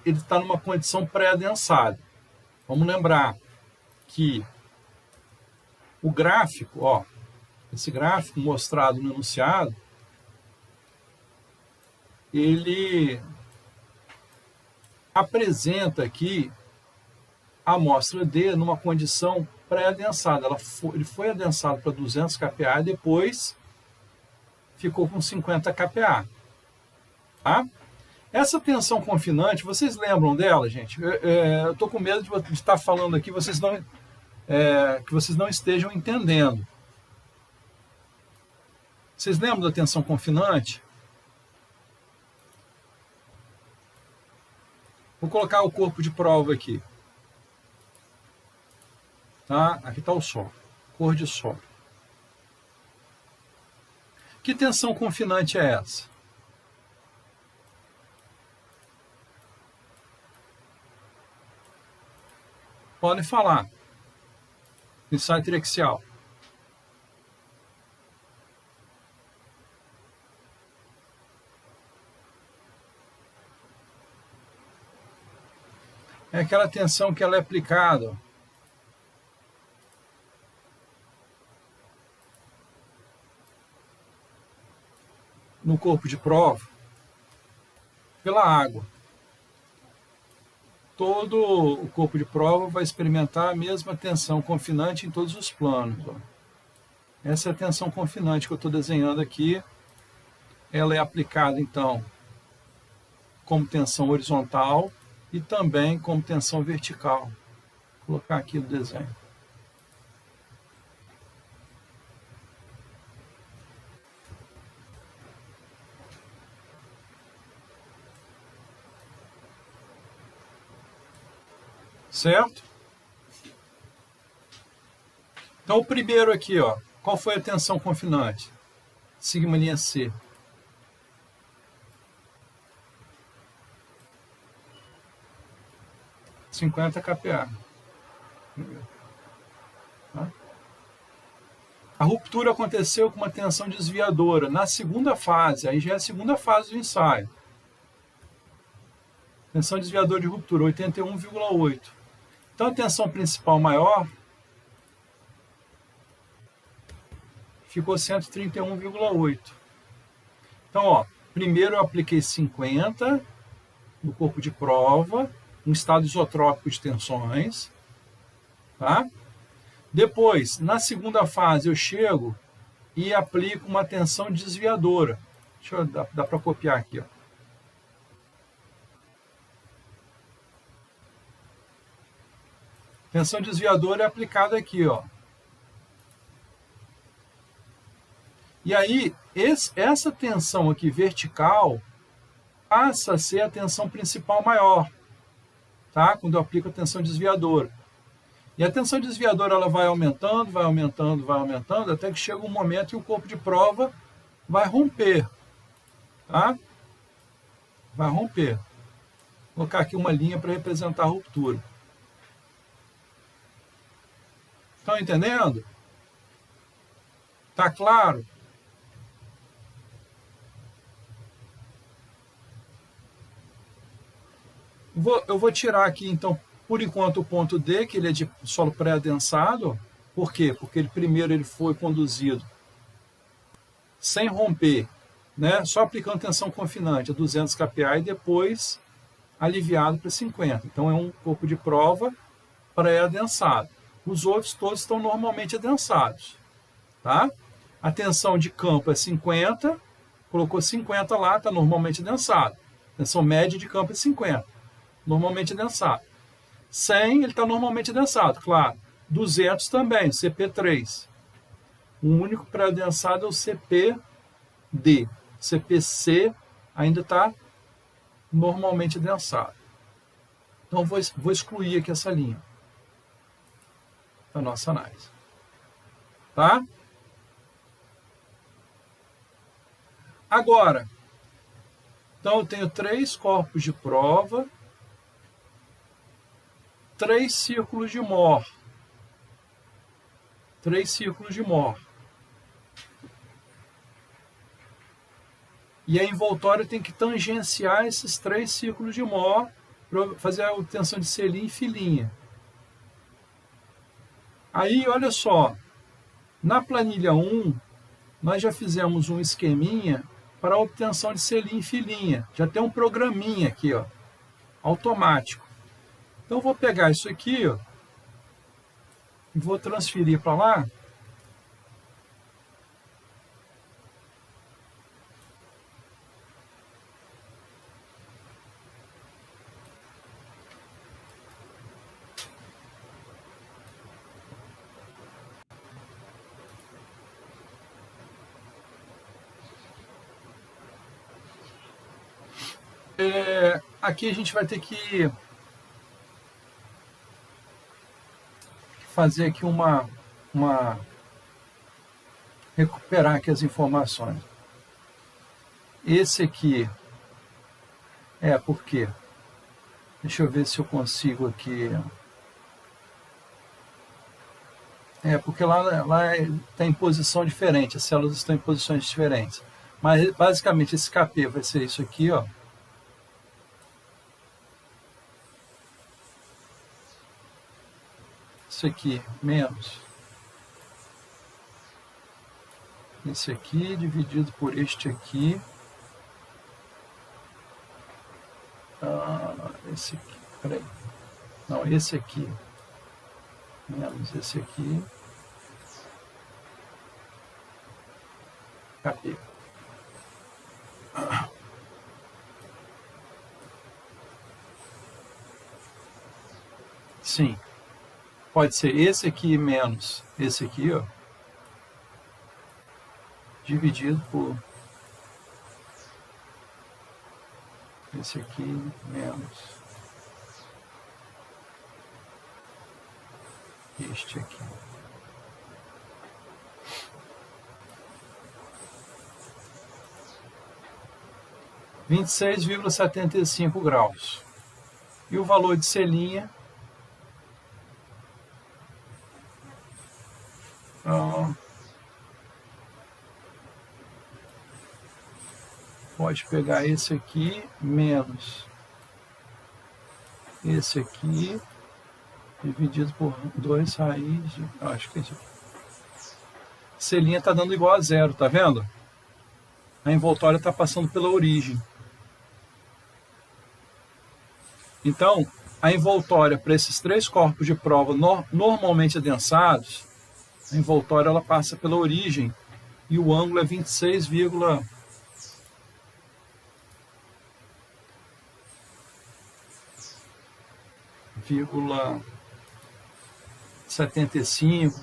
S1: ele está numa condição pré-adensada. Vamos lembrar que o gráfico, ó, esse gráfico mostrado no enunciado, ele apresenta aqui a amostra D numa condição pré-adensada. Ele foi adensado para 200 kPa e depois ficou com 50 kPa. Tá? Essa tensão confinante, vocês lembram dela, gente? Eu estou com medo de estar falando aqui, que vocês não estejam entendendo. Vocês lembram da tensão confinante? Vou colocar o corpo de prova aqui. Tá? Aqui está o solo, cor de solo. Que tensão confinante é essa? Podem falar. Ensaio triaxial. É aquela tensão que ela é aplicada no corpo de prova pela água. Todo o corpo de prova vai experimentar a mesma tensão confinante em todos os planos. Ó. Essa é a tensão confinante que eu estou desenhando aqui. Ela é aplicada, então, como tensão horizontal e também como tensão vertical. Vou colocar aqui no desenho. Certo? Então, o primeiro aqui, ó, qual foi a tensão confinante? Sigma linha C. (50 kPa). Tá? A ruptura aconteceu com uma tensão desviadora na segunda fase, aí já é a segunda fase do ensaio. Tensão desviadora de ruptura, 81,8. Então, a tensão principal maior ficou 131,8. Então, ó, primeiro eu apliquei 50 no corpo de prova, um estado isotrópico de tensões. Tá? Depois, na segunda fase, eu chego e aplico uma tensão desviadora. Deixa eu dá para copiar aqui. Ó. Tensão desviadora é aplicada aqui, ó. E aí, essa tensão aqui vertical passa a ser a tensão principal maior, tá? Quando eu aplico a tensão desviadora. E a tensão desviadora ela vai aumentando, vai aumentando, vai aumentando, até que chega um momento que o corpo de prova vai romper, tá? Vai romper. Vou colocar aqui uma linha para representar a ruptura. Estão entendendo? Tá claro? Eu vou tirar aqui, então, por enquanto, o ponto D, que ele é de solo pré-adensado. Por quê? Porque primeiro ele foi conduzido sem romper, né? Só aplicando tensão confinante a 200 kPa e depois aliviado para 50. Então, é um corpo de prova pré-adensado. Os outros todos estão normalmente adensados. Tá? A tensão de campo é 50, colocou 50 lá, está normalmente adensado. Tensão média de campo é 50, normalmente adensado. 100, ele está normalmente adensado, claro. 200 também, CP3. O único pré-adensado é o CPD. CPC ainda está normalmente adensado. Então, vou excluir aqui essa linha da nossa análise. Tá? Agora, então eu tenho 3 corpos de prova, 3 círculos de Mohr. 3 círculos de Mohr. E a envoltória tem que tangenciar esses 3 círculos de Mohr para fazer a obtenção de selim e filinha. Aí, olha só, na planilha 1, nós já fizemos um esqueminha para a obtenção de selim e filinha. Já tem um programinha aqui, ó, automático. Então, eu vou pegar isso aqui, ó, e vou transferir para lá. Aqui a gente vai ter que fazer aqui recuperar aqui as informações. Esse aqui por quê? Deixa eu ver se eu consigo aqui. Porque lá está em posição diferente, as células estão em posições diferentes. Mas basicamente esse KP vai ser isso aqui, ó. Isso aqui menos esse aqui dividido por este aqui. Esse aqui, peraí. Não, esse aqui menos esse aqui. KP. Sim. Pode ser esse aqui menos esse aqui, ó, dividido por esse aqui menos este aqui. – 26,75 graus. E o valor de selinha pode pegar esse aqui menos esse aqui dividido por 2 raiz de, acho que é isso aqui. Selinha está dando igual a 0, tá vendo? A envoltória está passando pela origem. Então, a envoltória para esses 3 corpos de prova normalmente adensados, a envoltória ela passa pela origem e o ângulo é 26,75.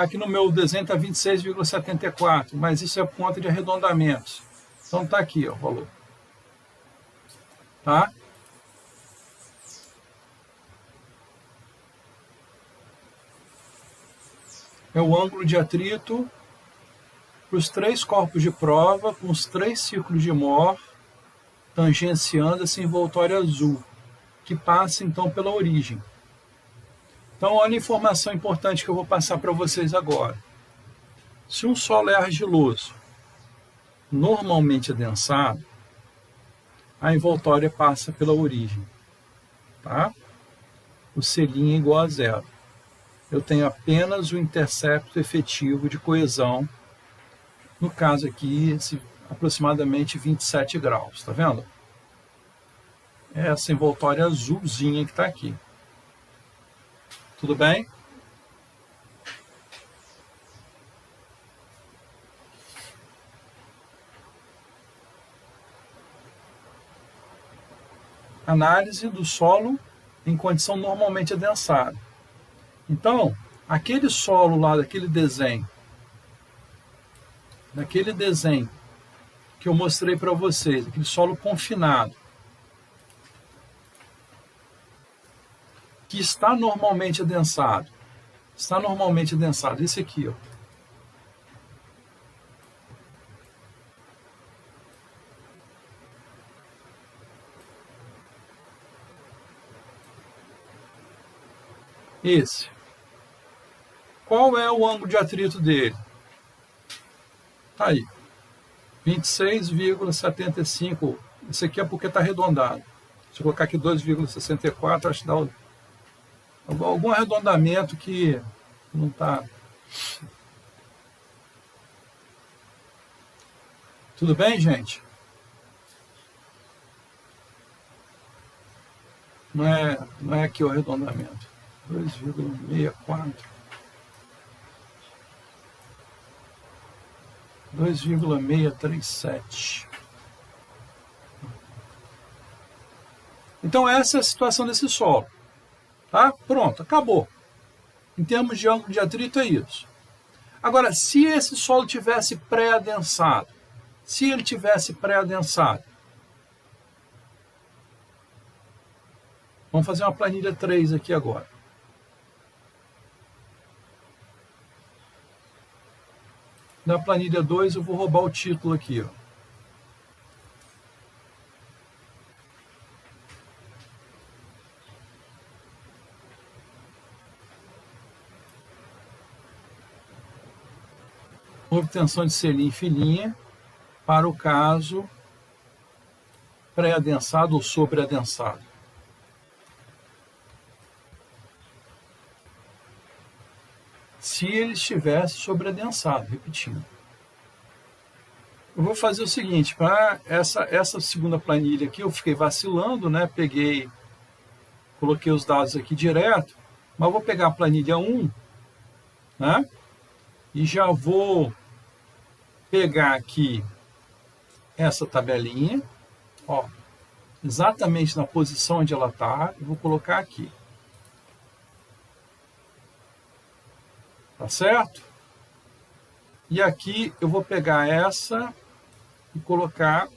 S1: Aqui no meu desenho está 26,74, mas isso é por conta de arredondamentos. Então está aqui, ó, o valor. Tá? É o ângulo de atrito para os 3 corpos de prova, com os 3 círculos de Mohr tangenciando esse envoltório azul, que passa então pela origem. Então, olha a informação importante que eu vou passar para vocês agora. Se um solo é argiloso, normalmente adensado, a envoltória passa pela origem. Tá? O selinho é igual a 0. Eu tenho apenas o intercepto efetivo de coesão, no caso aqui, aproximadamente 27 graus. Tá vendo? Essa envoltória azulzinha que está aqui. Tudo bem? Análise do solo em condição normalmente adensada. Então, aquele solo lá daquele desenho que eu mostrei para vocês, aquele solo confinado, que está normalmente adensado. Está normalmente adensado. Esse aqui, ó. Esse. Qual é o ângulo de atrito dele? Tá aí. 26,75. Esse aqui é porque está arredondado. Se eu colocar aqui 2,64, acho que dá algum arredondamento que não está. Tudo bem, gente? Não é aqui o arredondamento. 2,64. 2,637. Então essa é a situação desse solo. Tá? Pronto, acabou. Em termos de ângulo de atrito é isso. Agora, se esse solo tivesse pré-adensado, vamos fazer uma planilha 3 aqui agora. Na planilha 2 eu vou roubar o título aqui, ó. Obtenção de selim e filinha para o caso pré-adensado ou sobreadensado. Se ele estivesse sobreadensado, repetindo. Eu vou fazer o seguinte, para essa segunda planilha aqui, eu fiquei vacilando, né? Coloquei os dados aqui direto, mas eu vou pegar a planilha 1, né? E já vou pegar aqui essa tabelinha, ó, exatamente na posição onde ela está, e vou colocar aqui. Tá certo? E aqui eu vou pegar essa e colocar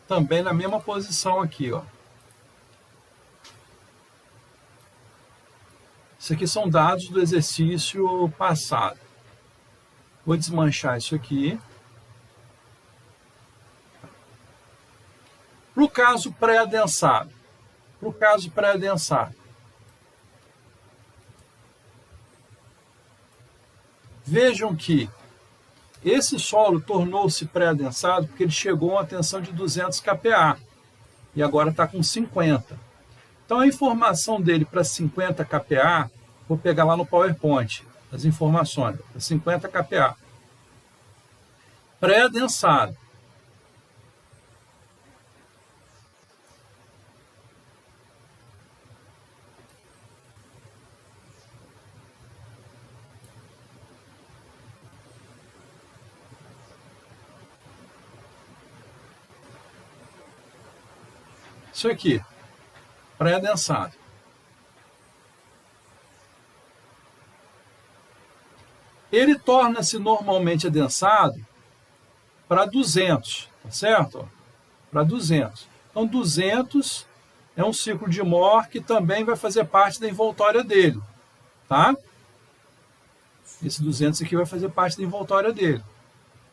S1: também na mesma posição aqui, ó. Isso aqui são dados do exercício passado. Vou desmanchar isso aqui. Para o caso pré-adensado. Vejam que esse solo tornou-se pré-adensado porque ele chegou a uma tensão de 200 kPa e agora está com 50. Então a informação dele para 50 kPa, vou pegar lá no PowerPoint, as informações, para 50 kPa. Pré-adensado. Isso aqui, pré-adensado. ele torna-se normalmente adensado para 200, tá certo? Para 200. Então, 200 é um ciclo de Mohr que também vai fazer parte da envoltória dele, tá? Esse 200 aqui vai fazer parte da envoltória dele.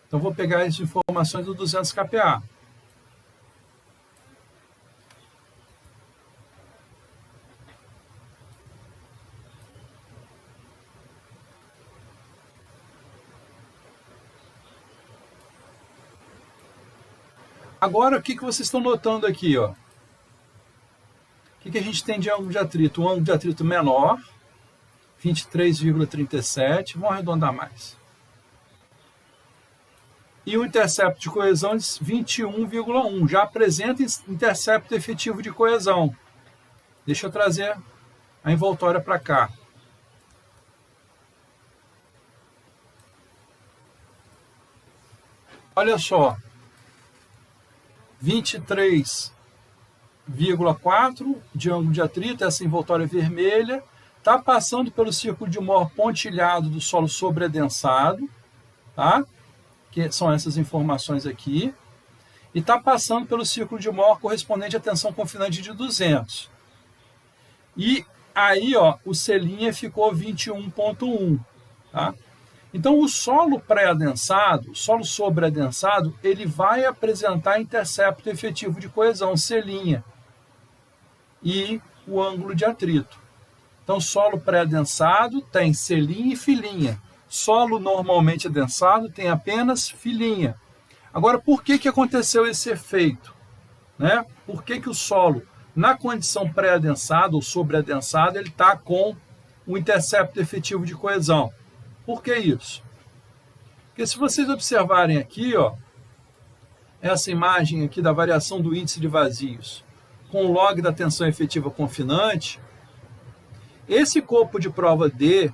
S1: Então, vou pegar as informações do 200 kPa. Agora, o que vocês estão notando aqui? Ó? O que a gente tem de ângulo de atrito? Um ângulo de atrito menor, 23,37, vamos arredondar mais. E o intercepto de coesão de 21,1, já apresenta intercepto efetivo de coesão. Deixa eu trazer a envoltória para cá. Olha só, 23,4 de ângulo de atrito, essa envoltória vermelha, está passando pelo círculo de Mohr pontilhado do solo sobreadensado, tá? Que são essas informações aqui, e está passando pelo círculo de Mohr correspondente à tensão confinante de 200. E aí, ó, o C' ficou 21,1, tá? Então, o solo pré-adensado, o solo sobreadensado, ele vai apresentar intercepto efetivo de coesão, C', e o ângulo de atrito. Então, solo pré-adensado tem C' e φ'. Solo normalmente adensado tem apenas φ'. Agora, por que aconteceu esse efeito? Né? Por que o solo, na condição pré-adensado ou sobreadensado, ele está com o intercepto efetivo de coesão? Por que isso? Porque se vocês observarem aqui, ó, essa imagem aqui da variação do índice de vazios com o log da tensão efetiva confinante, esse corpo de prova D,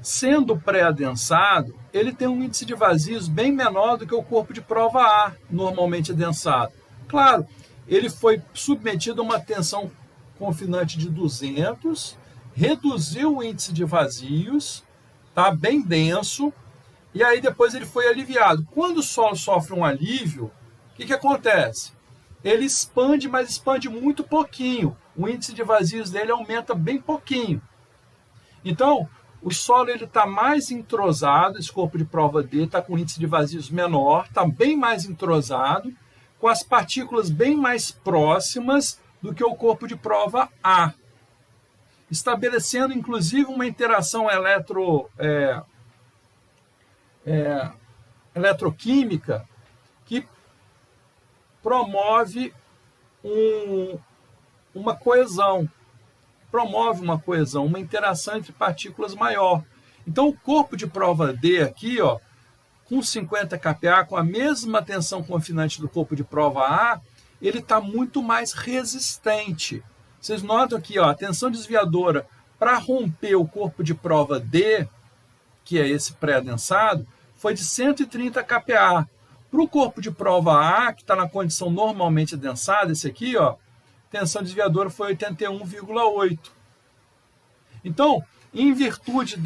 S1: sendo pré-adensado, ele tem um índice de vazios bem menor do que o corpo de prova A, normalmente adensado. Claro, ele foi submetido a uma tensão confinante de 200, reduziu o índice de vazios, tá bem denso, e aí depois ele foi aliviado. Quando o solo sofre um alívio, o que acontece? Ele expande, mas expande muito pouquinho. O índice de vazios dele aumenta bem pouquinho. Então, o solo está mais entrosado, esse corpo de prova D está com índice de vazios menor, está bem mais entrosado, com as partículas bem mais próximas do que o corpo de prova A, estabelecendo inclusive uma interação eletroquímica que promove uma coesão, uma interação entre partículas maior. Então, o corpo de prova D aqui, ó, com 50 kPa, com a mesma tensão confinante do corpo de prova A, ele está muito mais resistente. Vocês notam aqui, ó, a tensão desviadora para romper o corpo de prova D, que é esse pré-adensado, foi de 130 kPa. Para o corpo de prova A, que está na condição normalmente adensada, esse aqui, ó, tensão desviadora foi 81,8. Então, em virtude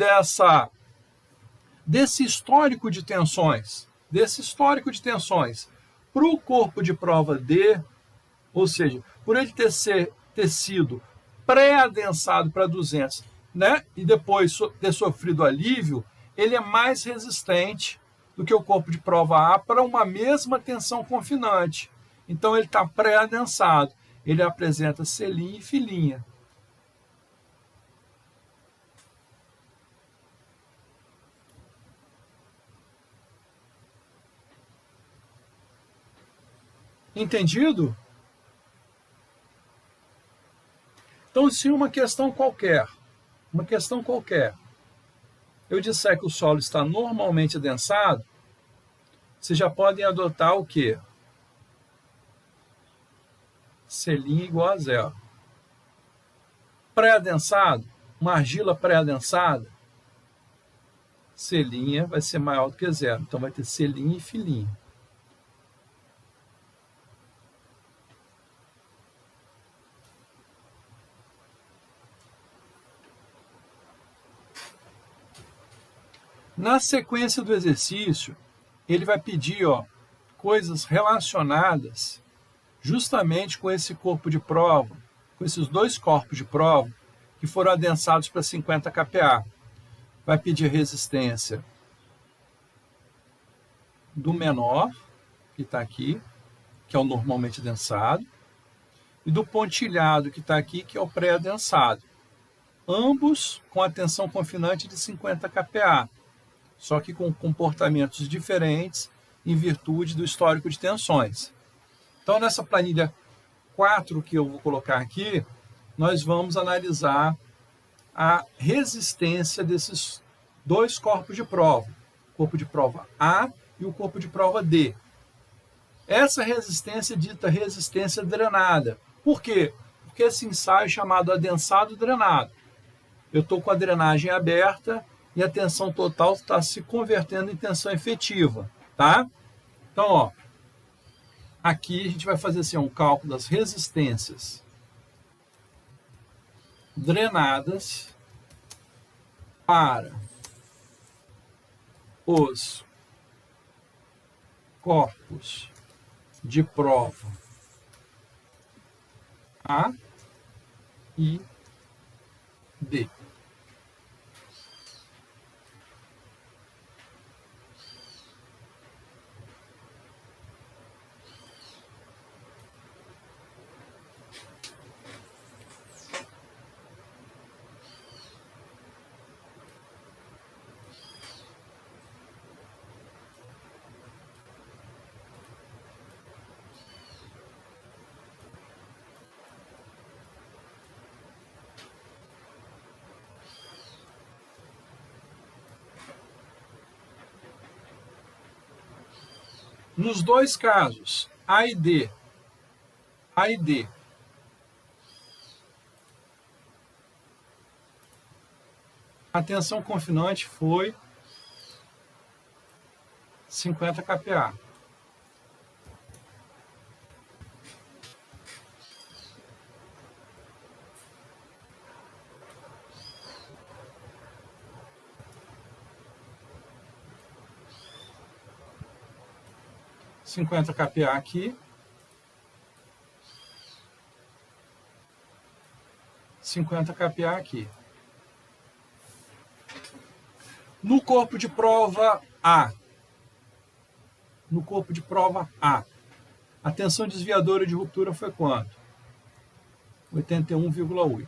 S1: desse histórico de tensões, para o corpo de prova D, ou seja, por ele ter sido pré-adensado para 200, né, e depois ter sofrido alívio, ele é mais resistente do que o corpo de prova A para uma mesma tensão confinante. Então, ele está pré-adensado. Ele apresenta C' e φ'. Entendido? Então, se uma questão qualquer, eu disser que o solo está normalmente adensado, vocês já podem adotar o quê? C' igual a 0. Pré-adensado, uma argila pré-adensada, C' vai ser maior do que 0. Então, vai ter C' e φ'. Na sequência do exercício, ele vai pedir coisas relacionadas justamente com esse corpo de prova, com esses dois corpos de prova que foram adensados para 50 kPa. Vai pedir resistência do menor, que está aqui, que é o normalmente adensado, e do pontilhado, que está aqui, que é o pré-adensado. Ambos com a tensão confinante de 50 kPa, só que com comportamentos diferentes em virtude do histórico de tensões. Então, nessa planilha 4 que eu vou colocar aqui, nós vamos analisar a resistência desses dois corpos de prova, o corpo de prova A e o corpo de prova D. Essa resistência é dita resistência drenada. Por quê? Porque esse ensaio é chamado adensado drenado. Eu estou com a drenagem aberta e a tensão total está se convertendo em tensão efetiva, tá? Então, aqui a gente vai fazer assim, um cálculo das resistências drenadas para os corpos de prova A e D. Nos dois casos, A e D, a tensão confinante foi 50 kPa. $50 kPa aqui, 50 kPa aqui. No corpo de prova A, a tensão desviadora de ruptura foi quanto? 81,8.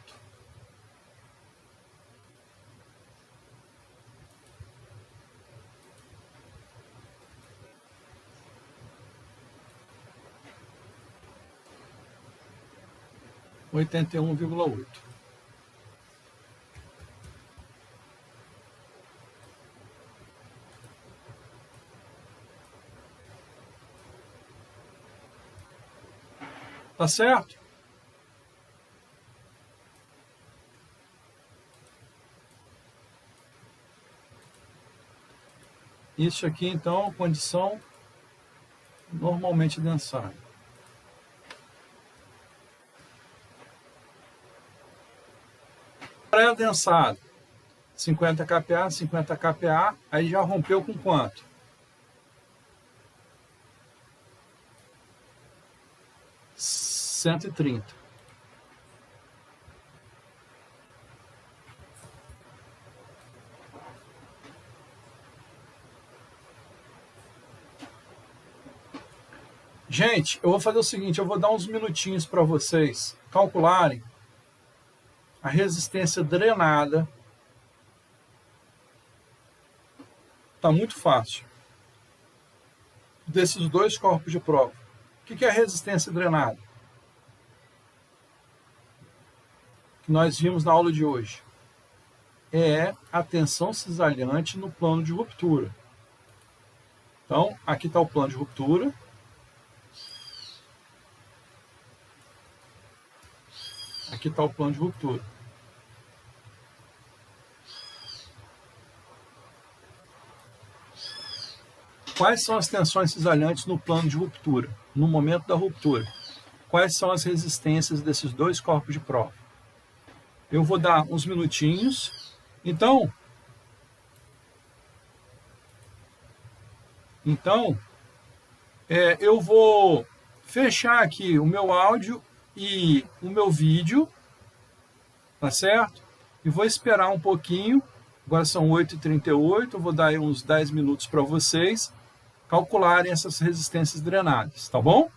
S1: Tá certo? Isso aqui, então, condição normalmente adensada. Pré-adensado, 50 kPa, aí já rompeu com quanto? 130. Gente, eu vou fazer o seguinte, eu vou dar uns minutinhos para vocês calcularem a resistência drenada. Está muito fácil. Desses dois corpos de prova. O que é a resistência drenada? Que nós vimos na aula de hoje. É a tensão cisalhante no plano de ruptura. Então, aqui está o plano de ruptura. Aqui está o plano de ruptura. Quais são as tensões cisalhantes no plano de ruptura, no momento da ruptura? Quais são as resistências desses dois corpos de prova? Eu vou dar uns minutinhos. Então, Então, eu vou fechar aqui o meu áudio e o meu vídeo, tá certo? E vou esperar um pouquinho. Agora são 8h38, eu vou dar aí uns 10 minutos para vocês calcularem essas resistências drenadas, tá bom?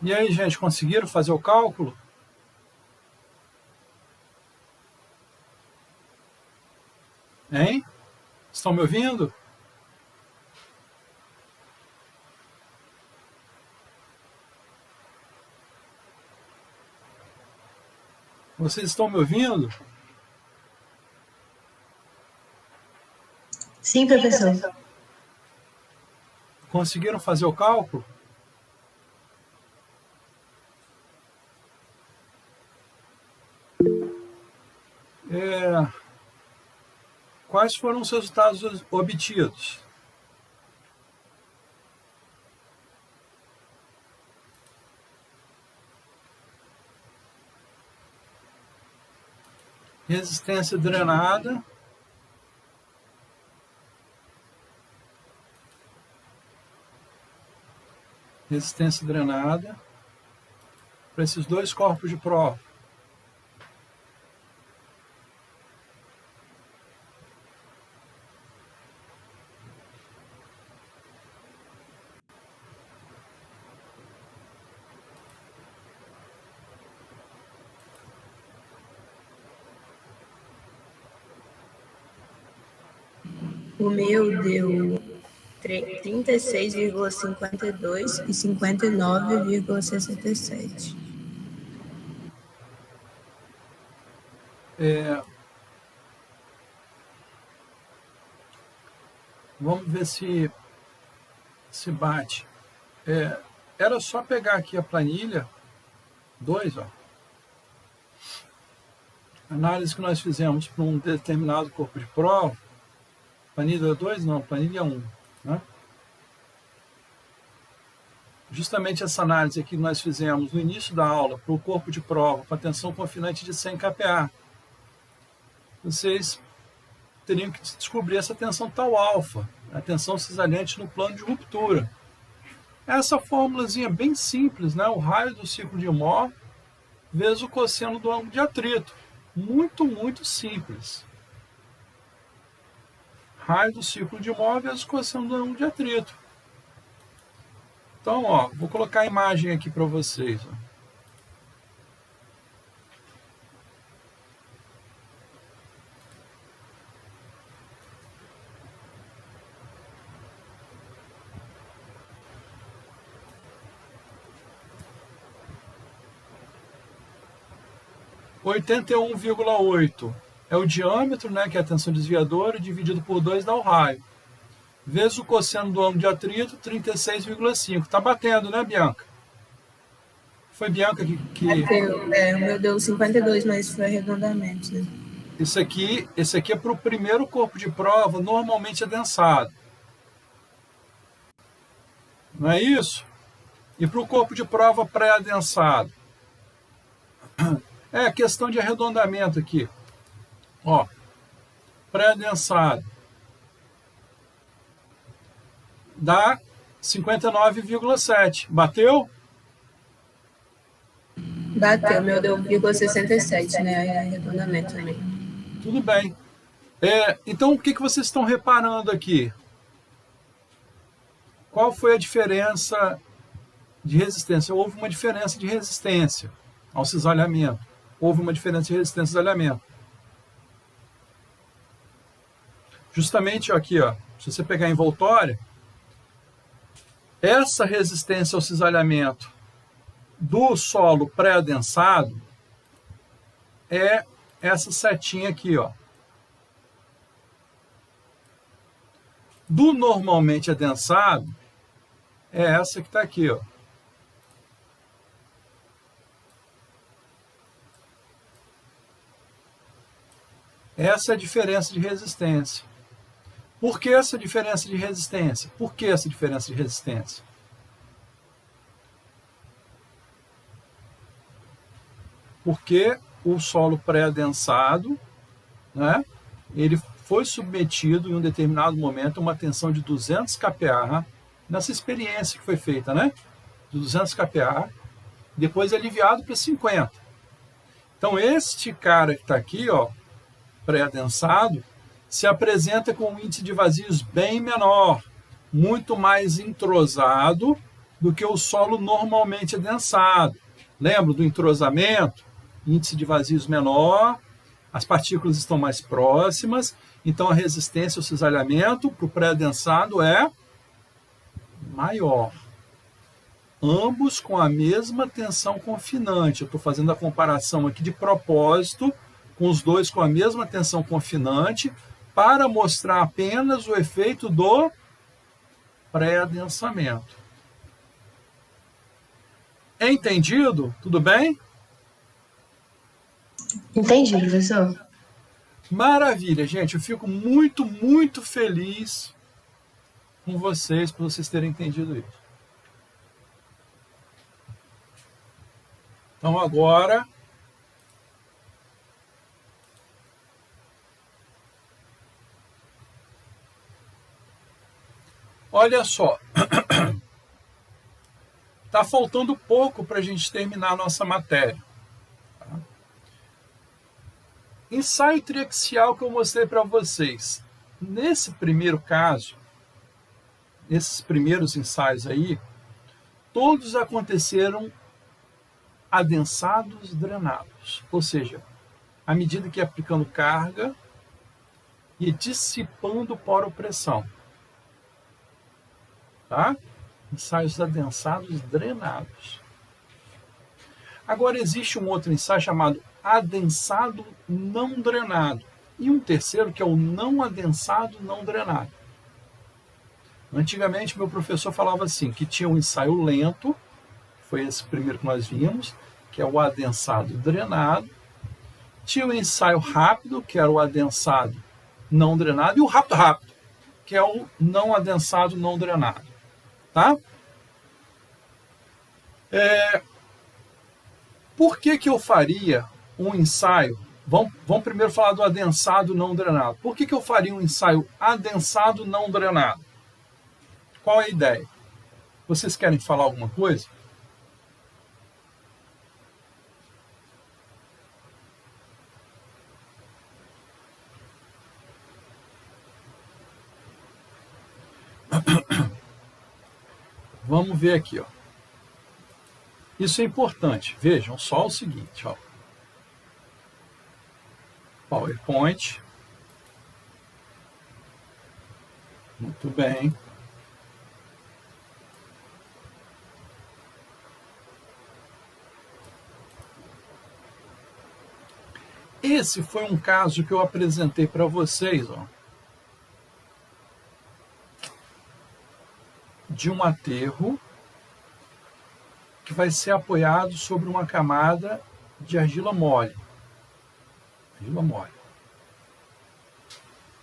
S1: E aí, gente, conseguiram fazer o cálculo? Hein? Estão me ouvindo? Vocês estão me ouvindo?
S2: Sim, professor.
S1: Conseguiram fazer o cálculo? Quais foram os resultados obtidos? Resistência drenada. Resistência drenada para esses dois corpos de prova.
S4: O meu deu 36,52 e 59,67.
S1: Vamos ver se bate. Era só pegar aqui a planilha 2, ó. Análise que nós fizemos para um determinado corpo de prova. Planilha 2 não, planilha 1. Né? Justamente essa análise aqui que nós fizemos no início da aula para o corpo de prova com a tensão confinante de 100 kPa. Vocês teriam que descobrir essa tensão tal alfa, a tensão cisalhante no plano de ruptura. Essa fórmulazinha bem simples, né? O raio do ciclo de Mohr vezes o cosseno do ângulo de atrito. Muito, muito simples. Raio do ciclo de Mohr vezes o cosseno do ângulo de atrito. Então, ó, vou colocar a imagem aqui para vocês. Ó. (81,8) é o diâmetro, né, que é a tensão desviadora, dividido por 2 dá o raio. Vezes o cosseno do ângulo de atrito, 36,5. Está batendo, né, Bianca? Foi Bianca que...
S4: O meu deu 52, mas foi arredondamento, né?
S1: Esse aqui é para o primeiro corpo de prova, normalmente adensado. Não é isso? E para o corpo de prova pré-adensado? É questão de arredondamento aqui. Ó, pré-adensado. Dá 59,7. Bateu?
S4: Bateu, meu deu 0,67, né? Arredondamento também.
S1: Tudo bem. Então, o que vocês estão reparando aqui? Qual foi a diferença de resistência? Houve uma diferença de resistência ao cisalhamento. Houve uma diferença de resistência ao cisalhamento. Justamente aqui, ó, se você pegar a envoltória, essa resistência ao cisalhamento do solo pré-adensado é essa setinha aqui, ó. Do normalmente adensado é essa que está aqui, ó. Essa é a diferença de resistência. Por que essa diferença de resistência? Por que essa diferença de resistência? Porque o solo pré-adensado, né, ele foi submetido em um determinado momento a uma tensão de 200 kPa, nessa experiência que foi feita, né? De 200 kPa, depois aliviado para 50. Então, este cara que está aqui, ó, pré-adensado, se apresenta com um índice de vazios bem menor, muito mais entrosado do que o solo normalmente adensado. Lembra do entrosamento? Índice de vazios menor, as partículas estão mais próximas, então a resistência ao cisalhamento para o pré-adensado é maior. Ambos com a mesma tensão confinante. Eu estou fazendo a comparação aqui de propósito com os dois com a mesma tensão confinante para mostrar apenas o efeito do pré-adensamento. É entendido? Tudo bem?
S2: Entendi, professor.
S1: Maravilha, gente. Eu fico muito, muito feliz com vocês, por vocês terem entendido isso. Então, agora, olha só, está faltando pouco para a gente terminar a nossa matéria. Tá? Ensaio triaxial que eu mostrei para vocês. Nesse primeiro caso, esses primeiros ensaios aí, todos aconteceram adensados, drenados. Ou seja, à medida que ia aplicando carga e dissipando poropressão. Tá? Ensaios adensados, drenados. Agora existe um outro ensaio chamado adensado não drenado. E um terceiro que é o não adensado não drenado. Antigamente meu professor falava assim, que tinha um ensaio lento, foi esse primeiro que nós vimos, que é o adensado drenado. Tinha o ensaio rápido, que era o adensado não drenado, e o rápido, que é o não adensado não drenado. Tá? Por que eu faria um ensaio? Vamos primeiro falar do adensado não drenado. Por que eu faria um ensaio adensado não drenado? Qual é a ideia? Vocês querem falar alguma coisa? Vamos ver aqui, ó. Isso é importante. Vejam só o seguinte, ó. PowerPoint. Muito bem. Esse foi um caso que eu apresentei para vocês, ó, de um aterro que vai ser apoiado sobre uma camada de argila mole. Argila mole.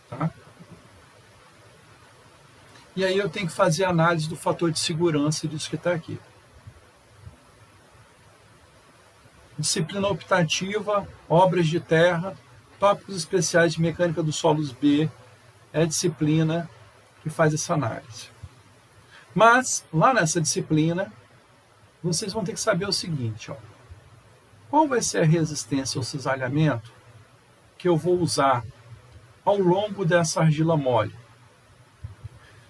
S1: Tá? E aí eu tenho que fazer análise do fator de segurança disso que está aqui. Disciplina optativa, obras de terra, tópicos especiais de mecânica dos solos B, é a disciplina que faz essa análise. Mas, lá nessa disciplina, vocês vão ter que saber o seguinte, ó. Qual vai ser a resistência ao cisalhamento que eu vou usar ao longo dessa argila mole?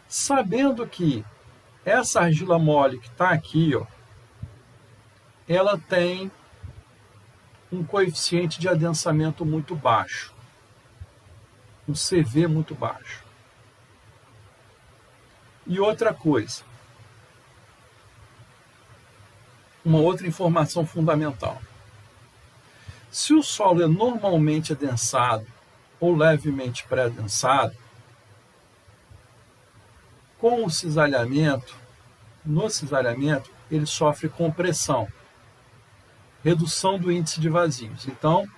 S1: Sabendo que essa argila mole que está aqui, ó, ela tem um coeficiente de adensamento muito baixo, um CV muito baixo. E outra coisa, uma outra informação fundamental. Se o solo é normalmente adensado ou levemente pré-adensado, com o cisalhamento, no cisalhamento, ele sofre compressão, redução do índice de vazios. Então,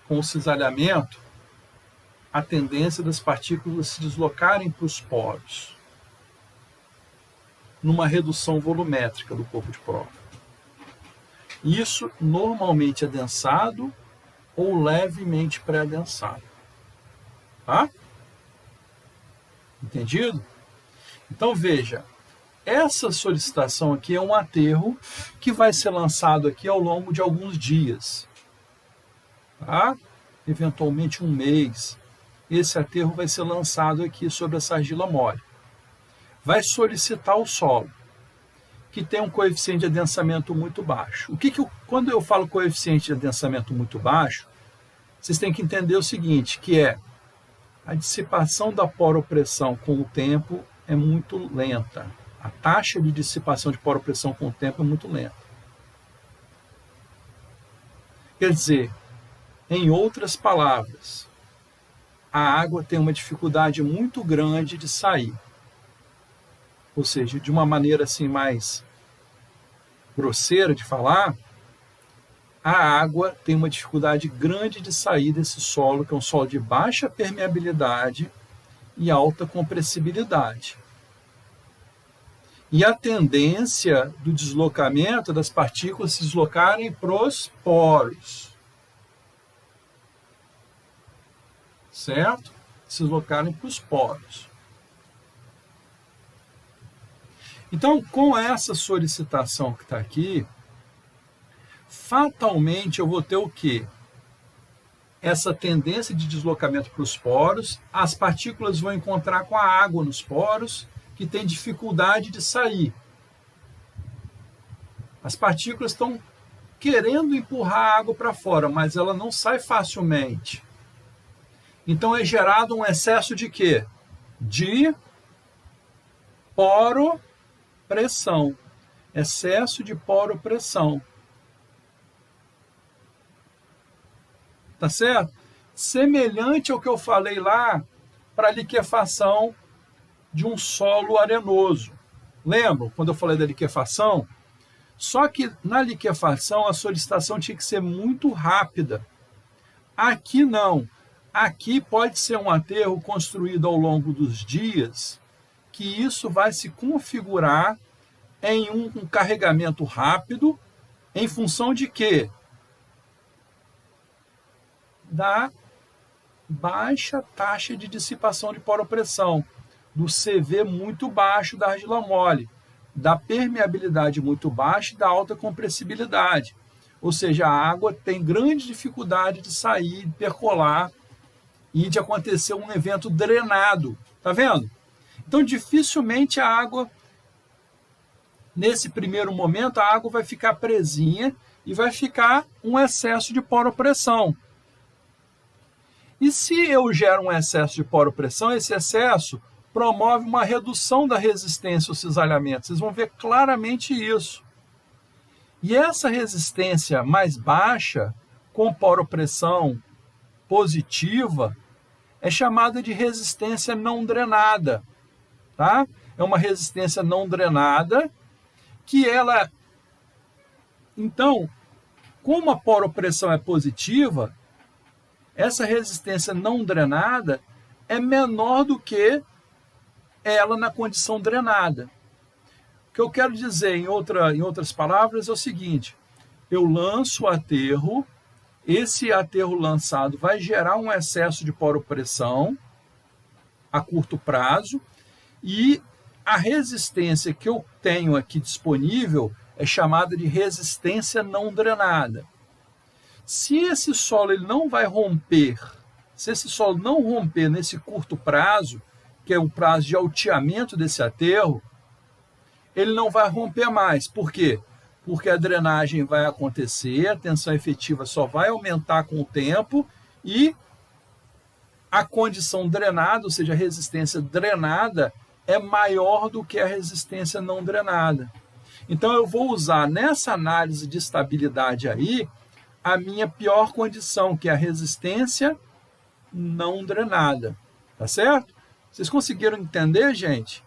S1: com o cisalhamento, a tendência das partículas se deslocarem para os poros, numa redução volumétrica do corpo de prova. Isso normalmente adensado ou levemente pré-adensado. Tá? Entendido? Então veja, essa solicitação aqui é um aterro que vai ser lançado aqui ao longo de alguns dias. Tá? Eventualmente um mês. Esse aterro vai ser lançado aqui sobre essa argila mole. Vai solicitar o solo. que tem um coeficiente de adensamento muito baixo. Quando eu falo coeficiente de adensamento muito baixo, vocês têm que entender o seguinte, que é a dissipação da poropressão com o tempo é muito lenta. A taxa de dissipação de poropressão com o tempo é muito lenta. Quer dizer, em outras palavras, a água tem uma dificuldade muito grande de sair. Ou seja, de uma maneira assim mais grosseira de falar, a água tem uma dificuldade grande de sair desse solo, que é um solo de baixa permeabilidade e alta compressibilidade. E a tendência do deslocamento das partículas se deslocarem para os poros. Certo? Se deslocarem para os poros. Então, com essa solicitação que está aqui, fatalmente eu vou ter o quê? Essa tendência de deslocamento para os poros, as partículas vão encontrar com a água nos poros, que tem dificuldade de sair. As partículas estão querendo empurrar a água para fora, mas ela não sai facilmente. Então é gerado um excesso de quê? De poropressão. Excesso de poropressão. Tá certo? Semelhante ao que eu falei lá para a liquefação de um solo arenoso. Lembram quando eu falei da liquefação? Só que na liquefação a solicitação tinha que ser muito rápida. Aqui não. Aqui pode ser um aterro construído ao longo dos dias, que isso vai se configurar em um carregamento rápido, em função de quê? Da baixa taxa de dissipação de poropressão, do CV muito baixo da argila mole, da permeabilidade muito baixa e da alta compressibilidade. Ou seja, a água tem grande dificuldade de sair, de percolar e de acontecer um evento drenado. Tá vendo? Então, dificilmente a água, nesse primeiro momento, a água vai ficar presinha e vai ficar um excesso de poropressão. E se eu gero um excesso de poropressão, esse excesso promove uma redução da resistência ao cisalhamento. Vocês vão ver claramente isso. E essa resistência mais baixa, com poropressão positiva, é chamada de resistência não drenada. Tá? É uma resistência não drenada que ela... Então, como a poropressão é positiva, essa resistência não drenada é menor do que ela na condição drenada. O que eu quero dizer, em outras palavras, é o seguinte: eu lanço o aterro, esse aterro lançado vai gerar um excesso de poropressão a curto prazo, e a resistência que eu tenho aqui disponível é chamada de resistência não drenada. Se esse solo ele não vai romper, se esse solo não romper nesse curto prazo, que é o prazo de alteamento desse aterro, ele não vai romper mais. Por quê? Porque a drenagem vai acontecer, a tensão efetiva só vai aumentar com o tempo e a condição drenada, ou seja, a resistência drenada, é maior do que a resistência não drenada. Então eu vou usar nessa análise de estabilidade aí a minha pior condição, que é a resistência não drenada. Tá certo? Vocês conseguiram entender, gente?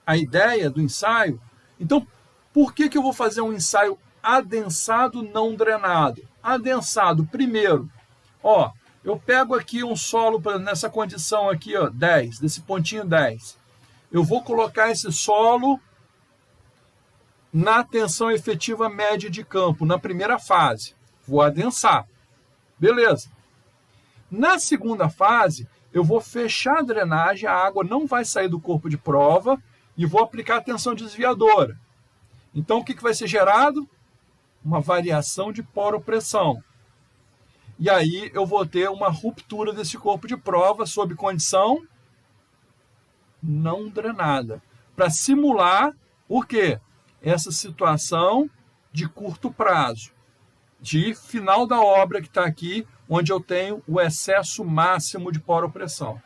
S1: A ideia do ensaio? Então, por que eu vou fazer um ensaio adensado não drenado? Adensado, primeiro, ó, eu pego aqui um solo nessa condição aqui, ó, 10, desse pontinho 10. Eu vou colocar esse solo na tensão efetiva média de campo, na primeira fase. Vou adensar. Beleza. Na segunda fase, eu vou fechar a drenagem, a água não vai sair do corpo de prova e vou aplicar a tensão desviadora. Então, o que vai ser gerado? Uma variação de poropressão. E aí eu vou ter uma ruptura desse corpo de prova sob condição não drenada, para simular Por quê? Essa situação de curto prazo, de final da obra que está aqui, onde eu tenho o excesso máximo de poropressão.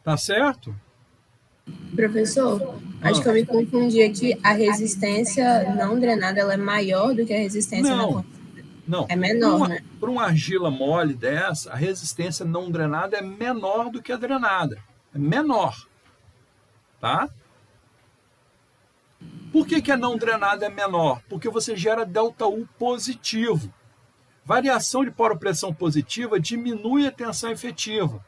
S1: Tá certo?
S4: Professor, acho que eu me confundi aqui. A resistência não drenada ela é maior do que a resistência na
S1: Não, não.
S4: É menor, né?
S1: Para uma argila mole dessa, a resistência não drenada é menor do que a drenada. É menor. Tá? Por que a não drenada é menor? Porque você gera ΔU positivo. Variação de poropressão positiva diminui a tensão efetiva.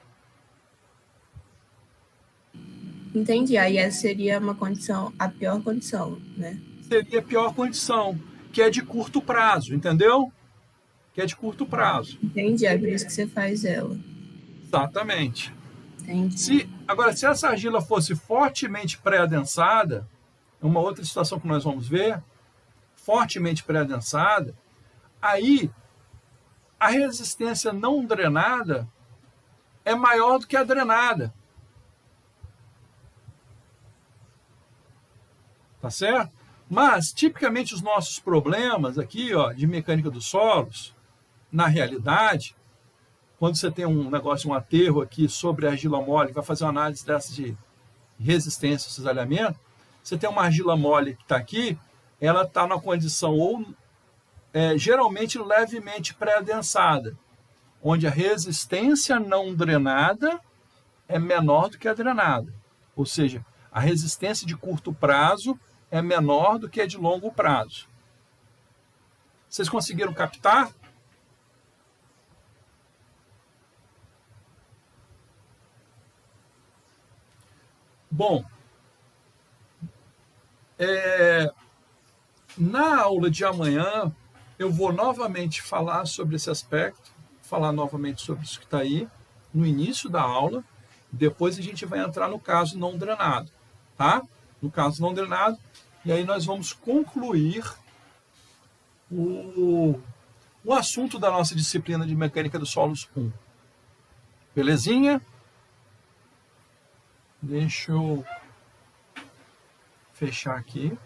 S4: Entendi. Aí essa seria uma condição, a pior condição, né?
S1: Seria a pior condição, que é de curto prazo, entendeu? Que é de curto prazo.
S4: Entendi, é por isso que você faz ela.
S1: Exatamente.
S4: Entendi.
S1: Agora, se essa argila fosse fortemente pré-adensada, uma outra situação que nós vamos ver, fortemente pré-adensada, aí a resistência não drenada é maior do que a drenada. Tá certo? Mas, tipicamente, os nossos problemas aqui, ó, de mecânica dos solos, na realidade, quando você tem um negócio, um aterro aqui sobre a argila mole, vai fazer uma análise dessa de resistência, cisalhamento, você tem uma argila mole que está aqui, ela está na condição geralmente levemente pré-adensada, onde a resistência não drenada é menor do que a drenada. Ou seja, a resistência de curto prazo é menor do que a de longo prazo. Vocês conseguiram captar? Bom, na aula de amanhã eu vou novamente falar sobre esse aspecto, falar novamente sobre isso que está aí, no início da aula, depois a gente vai entrar no caso não drenado, tá? No caso não drenado, e aí nós vamos concluir o assunto da nossa disciplina de Mecânica dos Solos 1. Belezinha? Deixa eu fechar aqui.